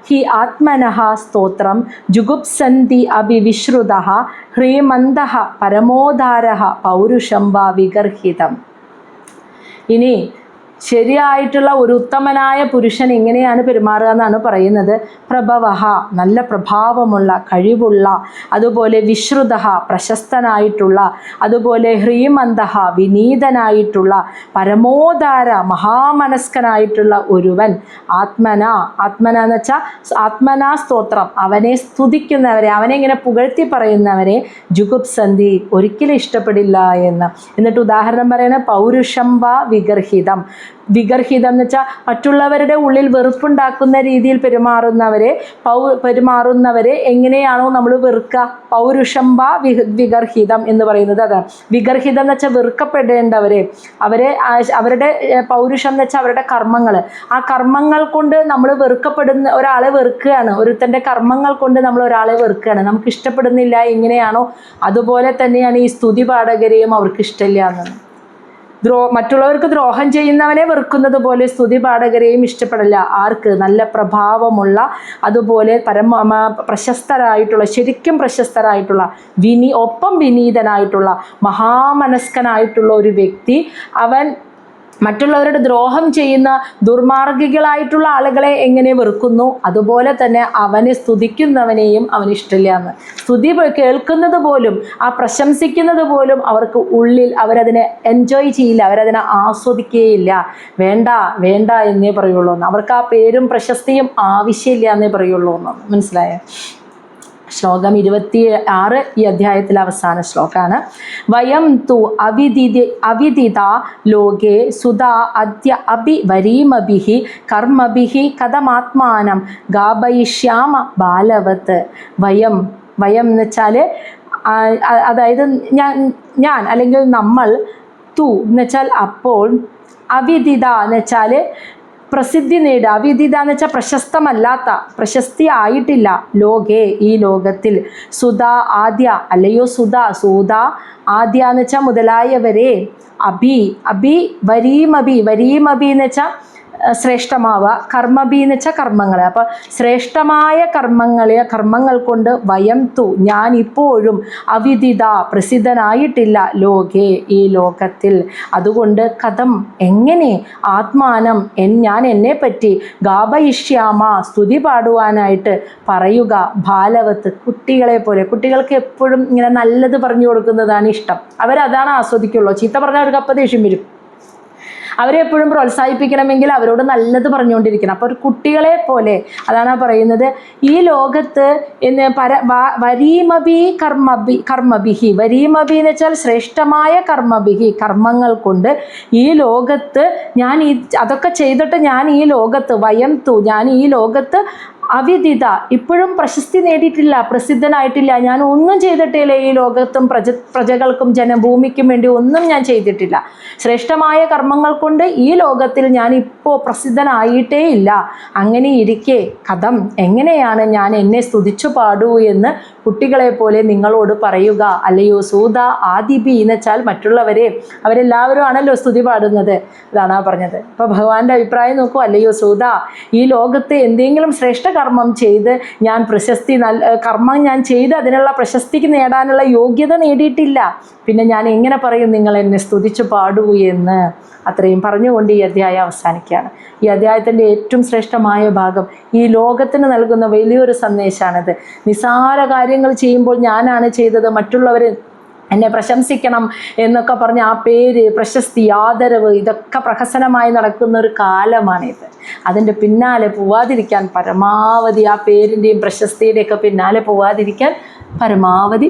ഹി ആത്മനഃ സ്തോത്രം ജുഗുപ്സന്തി അഭിവിശ്രുതഃ ഹ്രീമന്തഃ പരമോദാരഃ പൗരുഷം വാ വിഗർഹിതം. ഇനി ശരിയായിട്ടുള്ള ഒരു ഉത്തമനായ പുരുഷൻ എങ്ങനെയാണ് പെരുമാറുക എന്നാണ് പറയുന്നത്. പ്രഭവഃ നല്ല പ്രഭാവമുള്ള, കഴിവുള്ള, അതുപോലെ വിശ്രുതഃ പ്രശസ്തനായിട്ടുള്ള, അതുപോലെ ഹ്രീമന്തഃ വിനീതനായിട്ടുള്ള, പരമോദാര മഹാമനസ്കനായിട്ടുള്ള ഒരുവൻ. ആത്മന എന്ന് വെച്ചാൽ ആത്മനാ സ്തോത്രം, അവനെ സ്തുതിക്കുന്നവരെ, അവനെ ഇങ്ങനെ പുകഴ്ത്തി പറയുന്നവരെ ജുഗുപ്സന്തി ഒരിക്കലും ഇഷ്ടപ്പെടില്ല എന്ന്. എന്നിട്ട് ഉദാഹരണം പറയുന്നത് പൗരുഷം വാ വിഗർഹിതം. വിഗർഹിതം എന്ന് വെച്ചാൽ മറ്റുള്ളവരുടെ ഉള്ളിൽ വെറുപ്പുണ്ടാക്കുന്ന രീതിയിൽ പെരുമാറുന്നവരെ എങ്ങനെയാണോ നമ്മൾ വെറുക്കുക, പൗരുഷം വാ വിഗർഹിതം എന്ന് പറയുന്നത് അതാണ്. വിഗർഹിതം എന്ന് വെച്ചാൽ വെറുക്കപ്പെടേണ്ടവരെ, അവരുടെ പൗരുഷം എന്ന് വെച്ചാൽ അവരുടെ കർമ്മങ്ങൾ, ആ കർമ്മങ്ങൾ കൊണ്ട് നമ്മൾ വെറുക്കപ്പെടുന്ന ഒരാളെ വെറുക്കുകയാണ്. ഒരുത്തൻ്റെ കർമ്മങ്ങൾ കൊണ്ട് നമ്മൾ ഒരാളെ വെറുക്കുകയാണ്, നമുക്ക് ഇഷ്ടപ്പെടുന്നില്ല. എങ്ങനെയാണോ അതുപോലെ തന്നെയാണ് ഈ സ്തുതി പാഠകരെയും അവർക്ക് ഇഷ്ടമില്ല എന്നാണ്. മറ്റുള്ളവർക്ക് ദ്രോഹം ചെയ്യുന്നവനെ വെറുക്കുന്നത് പോലെ സ്തുതി പാഠകരെയും ഇഷ്ടപ്പെടില്ല. ആർക്ക്? നല്ല പ്രഭാവമുള്ള, അതുപോലെ പ്രശസ്തരായിട്ടുള്ള, ശരിക്കും പ്രശസ്തരായിട്ടുള്ള, ഒപ്പം വിനീതനായിട്ടുള്ള, മഹാമനസ്കനായിട്ടുള്ള ഒരു വ്യക്തി, അവൻ മറ്റുള്ളവരുടെ ദ്രോഹം ചെയ്യുന്ന ദുർമാർഗികളായിട്ടുള്ള ആളുകളെ എങ്ങനെ വെറുക്കുന്നു, അതുപോലെ തന്നെ അവനെ സ്തുതിക്കുന്നവനെയും അവന് ഇഷ്ടമില്ല എന്ന്. സ്തുതി കേൾക്കുന്നത് പോലും, ആ പ്രശംസിക്കുന്നത് പോലും അവർക്ക് ഉള്ളിൽ അവരതിനെ എൻജോയ് ചെയ്യില്ല, അവരതിനെ ആസ്വദിക്കുകയില്ല. വേണ്ട വേണ്ട എന്നേ പറയുള്ളൂ എന്ന്. അവർക്ക് ആ പേരും പ്രശസ്തിയും ആവശ്യമില്ല എന്നേ പറയുള്ളൂ എന്ന്. മനസ്സിലായോ? ശ്ലോകം 26 ഈ അധ്യായത്തിലെ അവസാന ശ്ലോകമാണ്. വയം തു അവിദിത ലോകേ സുധാ അദ്യ അഭിവരീമഭിഹി കർമ്മഭിഹി കഥമാത്മാനം ഗാപയിഷ്യാമ ബാലവത്ത്. വയം എന്ന് വെച്ചാൽ അതായത് ഞാൻ അല്ലെങ്കിൽ നമ്മൾ, തു എന്ന് വെച്ചാൽ അപ്പോൾ, അവിദിത എന്ന് വെച്ചാൽ പ്രസിദ്ധി നേടുക. അവിദിത എന്ന് വെച്ചാൽ പ്രശസ്തമല്ലാത്ത, പ്രശസ്തി ആയിട്ടില്ല, ലോകേ ഈ ലോകത്തിൽ, സുധ ആദ്യ അല്ലയോ സുധ, സൂത ആദ്യ എന്ന് വെച്ചാൽ മുതലായവരെ, അഭി വരീമഭി എന്ന് വെച്ചാൽ ശ്രേഷ്ഠമാവുക, കർമ്മഭി എന്ന് വെച്ചാൽ കർമ്മങ്ങൾ. അപ്പോൾ ശ്രേഷ്ഠമായ കർമ്മങ്ങൾ കൊണ്ട് വയം തു ഞാൻ ഇപ്പോഴും അവിദിത പ്രസിദ്ധനായിട്ടില്ല ലോകേ ഈ ലോകത്തിൽ. അതുകൊണ്ട് കഥം എങ്ങനെ ആത്മാനം ഞാൻ എന്നെ പറ്റി ഗാപയിഷ്യാമ സ്തുതി പാടുവാനായിട്ട് പറയുക ബാലവത്ത് കുട്ടികളെ പോലെ. കുട്ടികൾക്ക് എപ്പോഴും ഇങ്ങനെ നല്ലത് പറഞ്ഞു കൊടുക്കുന്നതാണ് ഇഷ്ടം. അവരതാണ് ആസ്വദിക്കുള്ളൂ. ചീത്ത പറഞ്ഞാൽ അവർക്ക് അപ്പം ദേഷ്യം വരും. അവരെ എപ്പോഴും പ്രോത്സാഹിപ്പിക്കണമെങ്കിൽ അവരോട് നല്ലത് പറഞ്ഞുകൊണ്ടിരിക്കണം. അപ്പോൾ ഒരു കുട്ടികളെ പോലെ, അതാണ് പറയുന്നത്. ഈ ലോകത്ത് വരീമഭി കർമ്മഭിഹി, വരീമഭി എന്ന് വെച്ചാൽ ശ്രേഷ്ഠമായ കർമ്മഭിഹി കർമ്മങ്ങൾ കൊണ്ട് ഈ ലോകത്ത് ഞാൻ അതൊക്കെ ചെയ്തിട്ട് ഞാൻ ഈ ലോകത്ത്, വയം തു ഞാൻ ഈ ലോകത്ത് അവിദിത ഇപ്പോഴും പ്രശസ്തി നേടിയിട്ടില്ല, പ്രസിദ്ധനായിട്ടില്ല. ഞാൻ ഒന്നും ചെയ്തിട്ടില്ല ഈ ലോകത്തും പ്രജകൾക്കും ജനഭൂമിക്കും വേണ്ടി ഒന്നും ഞാൻ ചെയ്തിട്ടില്ല. ശ്രേഷ്ഠമായ കർമ്മങ്ങൾ കൊണ്ട് ഈ ലോകത്തിൽ ഞാൻ ഇപ്പോൾ പ്രസിദ്ധനായിട്ടേ ഇല്ല. അങ്ങനെ ഇരിക്കെ കഥം എങ്ങനെയാണ് ഞാൻ എന്നെ സ്തുതിച്ചു പാടൂ എന്ന് കുട്ടികളെ പോലെ നിങ്ങളോട് പറയുക. അല്ലയോ സൂത ആദിബി എന്ന് വെച്ചാൽ മറ്റുള്ളവരെ, അവരെല്ലാവരും ആണല്ലോ സ്തുതി പാടുന്നത്. ഇതാണ് പറഞ്ഞത്. അപ്പോൾ ഭഗവാന്റെ അഭിപ്രായം നോക്കൂ. അല്ലയോ സൂത, ഈ ലോകത്ത് എന്തെങ്കിലും ശ്രേഷ്ഠ കർമ്മം ചെയ്ത് ഞാൻ കർമ്മം ഞാൻ ചെയ്ത് അതിനുള്ള പ്രശസ്തിക്ക് നേടാനുള്ള യോഗ്യത നേടിയിട്ടില്ല. പിന്നെ ഞാൻ എങ്ങനെ പറയും നിങ്ങൾ എന്നെ സ്തുതിച്ചു പാടൂ എന്ന്? അത്രയും പറഞ്ഞുകൊണ്ട് ഈ അധ്യായം അവസാനിക്കുകയാണ്. ഈ അധ്യായത്തിൻ്റെ ഏറ്റവും ശ്രേഷ്ഠമായ ഭാഗം ഈ ലോകത്തിന് നൽകുന്ന വലിയൊരു സന്ദേശമാണിത്. നിസ്സാര കാര്യങ്ങൾ ചെയ്യുമ്പോൾ ഞാനാണ് ചെയ്തത്, മറ്റുള്ളവർ എന്നെ പ്രശംസിക്കണം എന്നൊക്കെ പറഞ്ഞ് ആ പേര്, പ്രശസ്തി, ആദരവ് ഇതൊക്കെ പ്രഹസനമായി നടക്കുന്ന ഒരു കാലമാണിത്. അതിൻ്റെ പിന്നാലെ പോവാതിരിക്കാൻ പരമാവധി, ആ പേരിൻ്റെയും പ്രശസ്തിയുടെയൊക്കെ പിന്നാലെ പോവാതിരിക്കാൻ പരമാവധി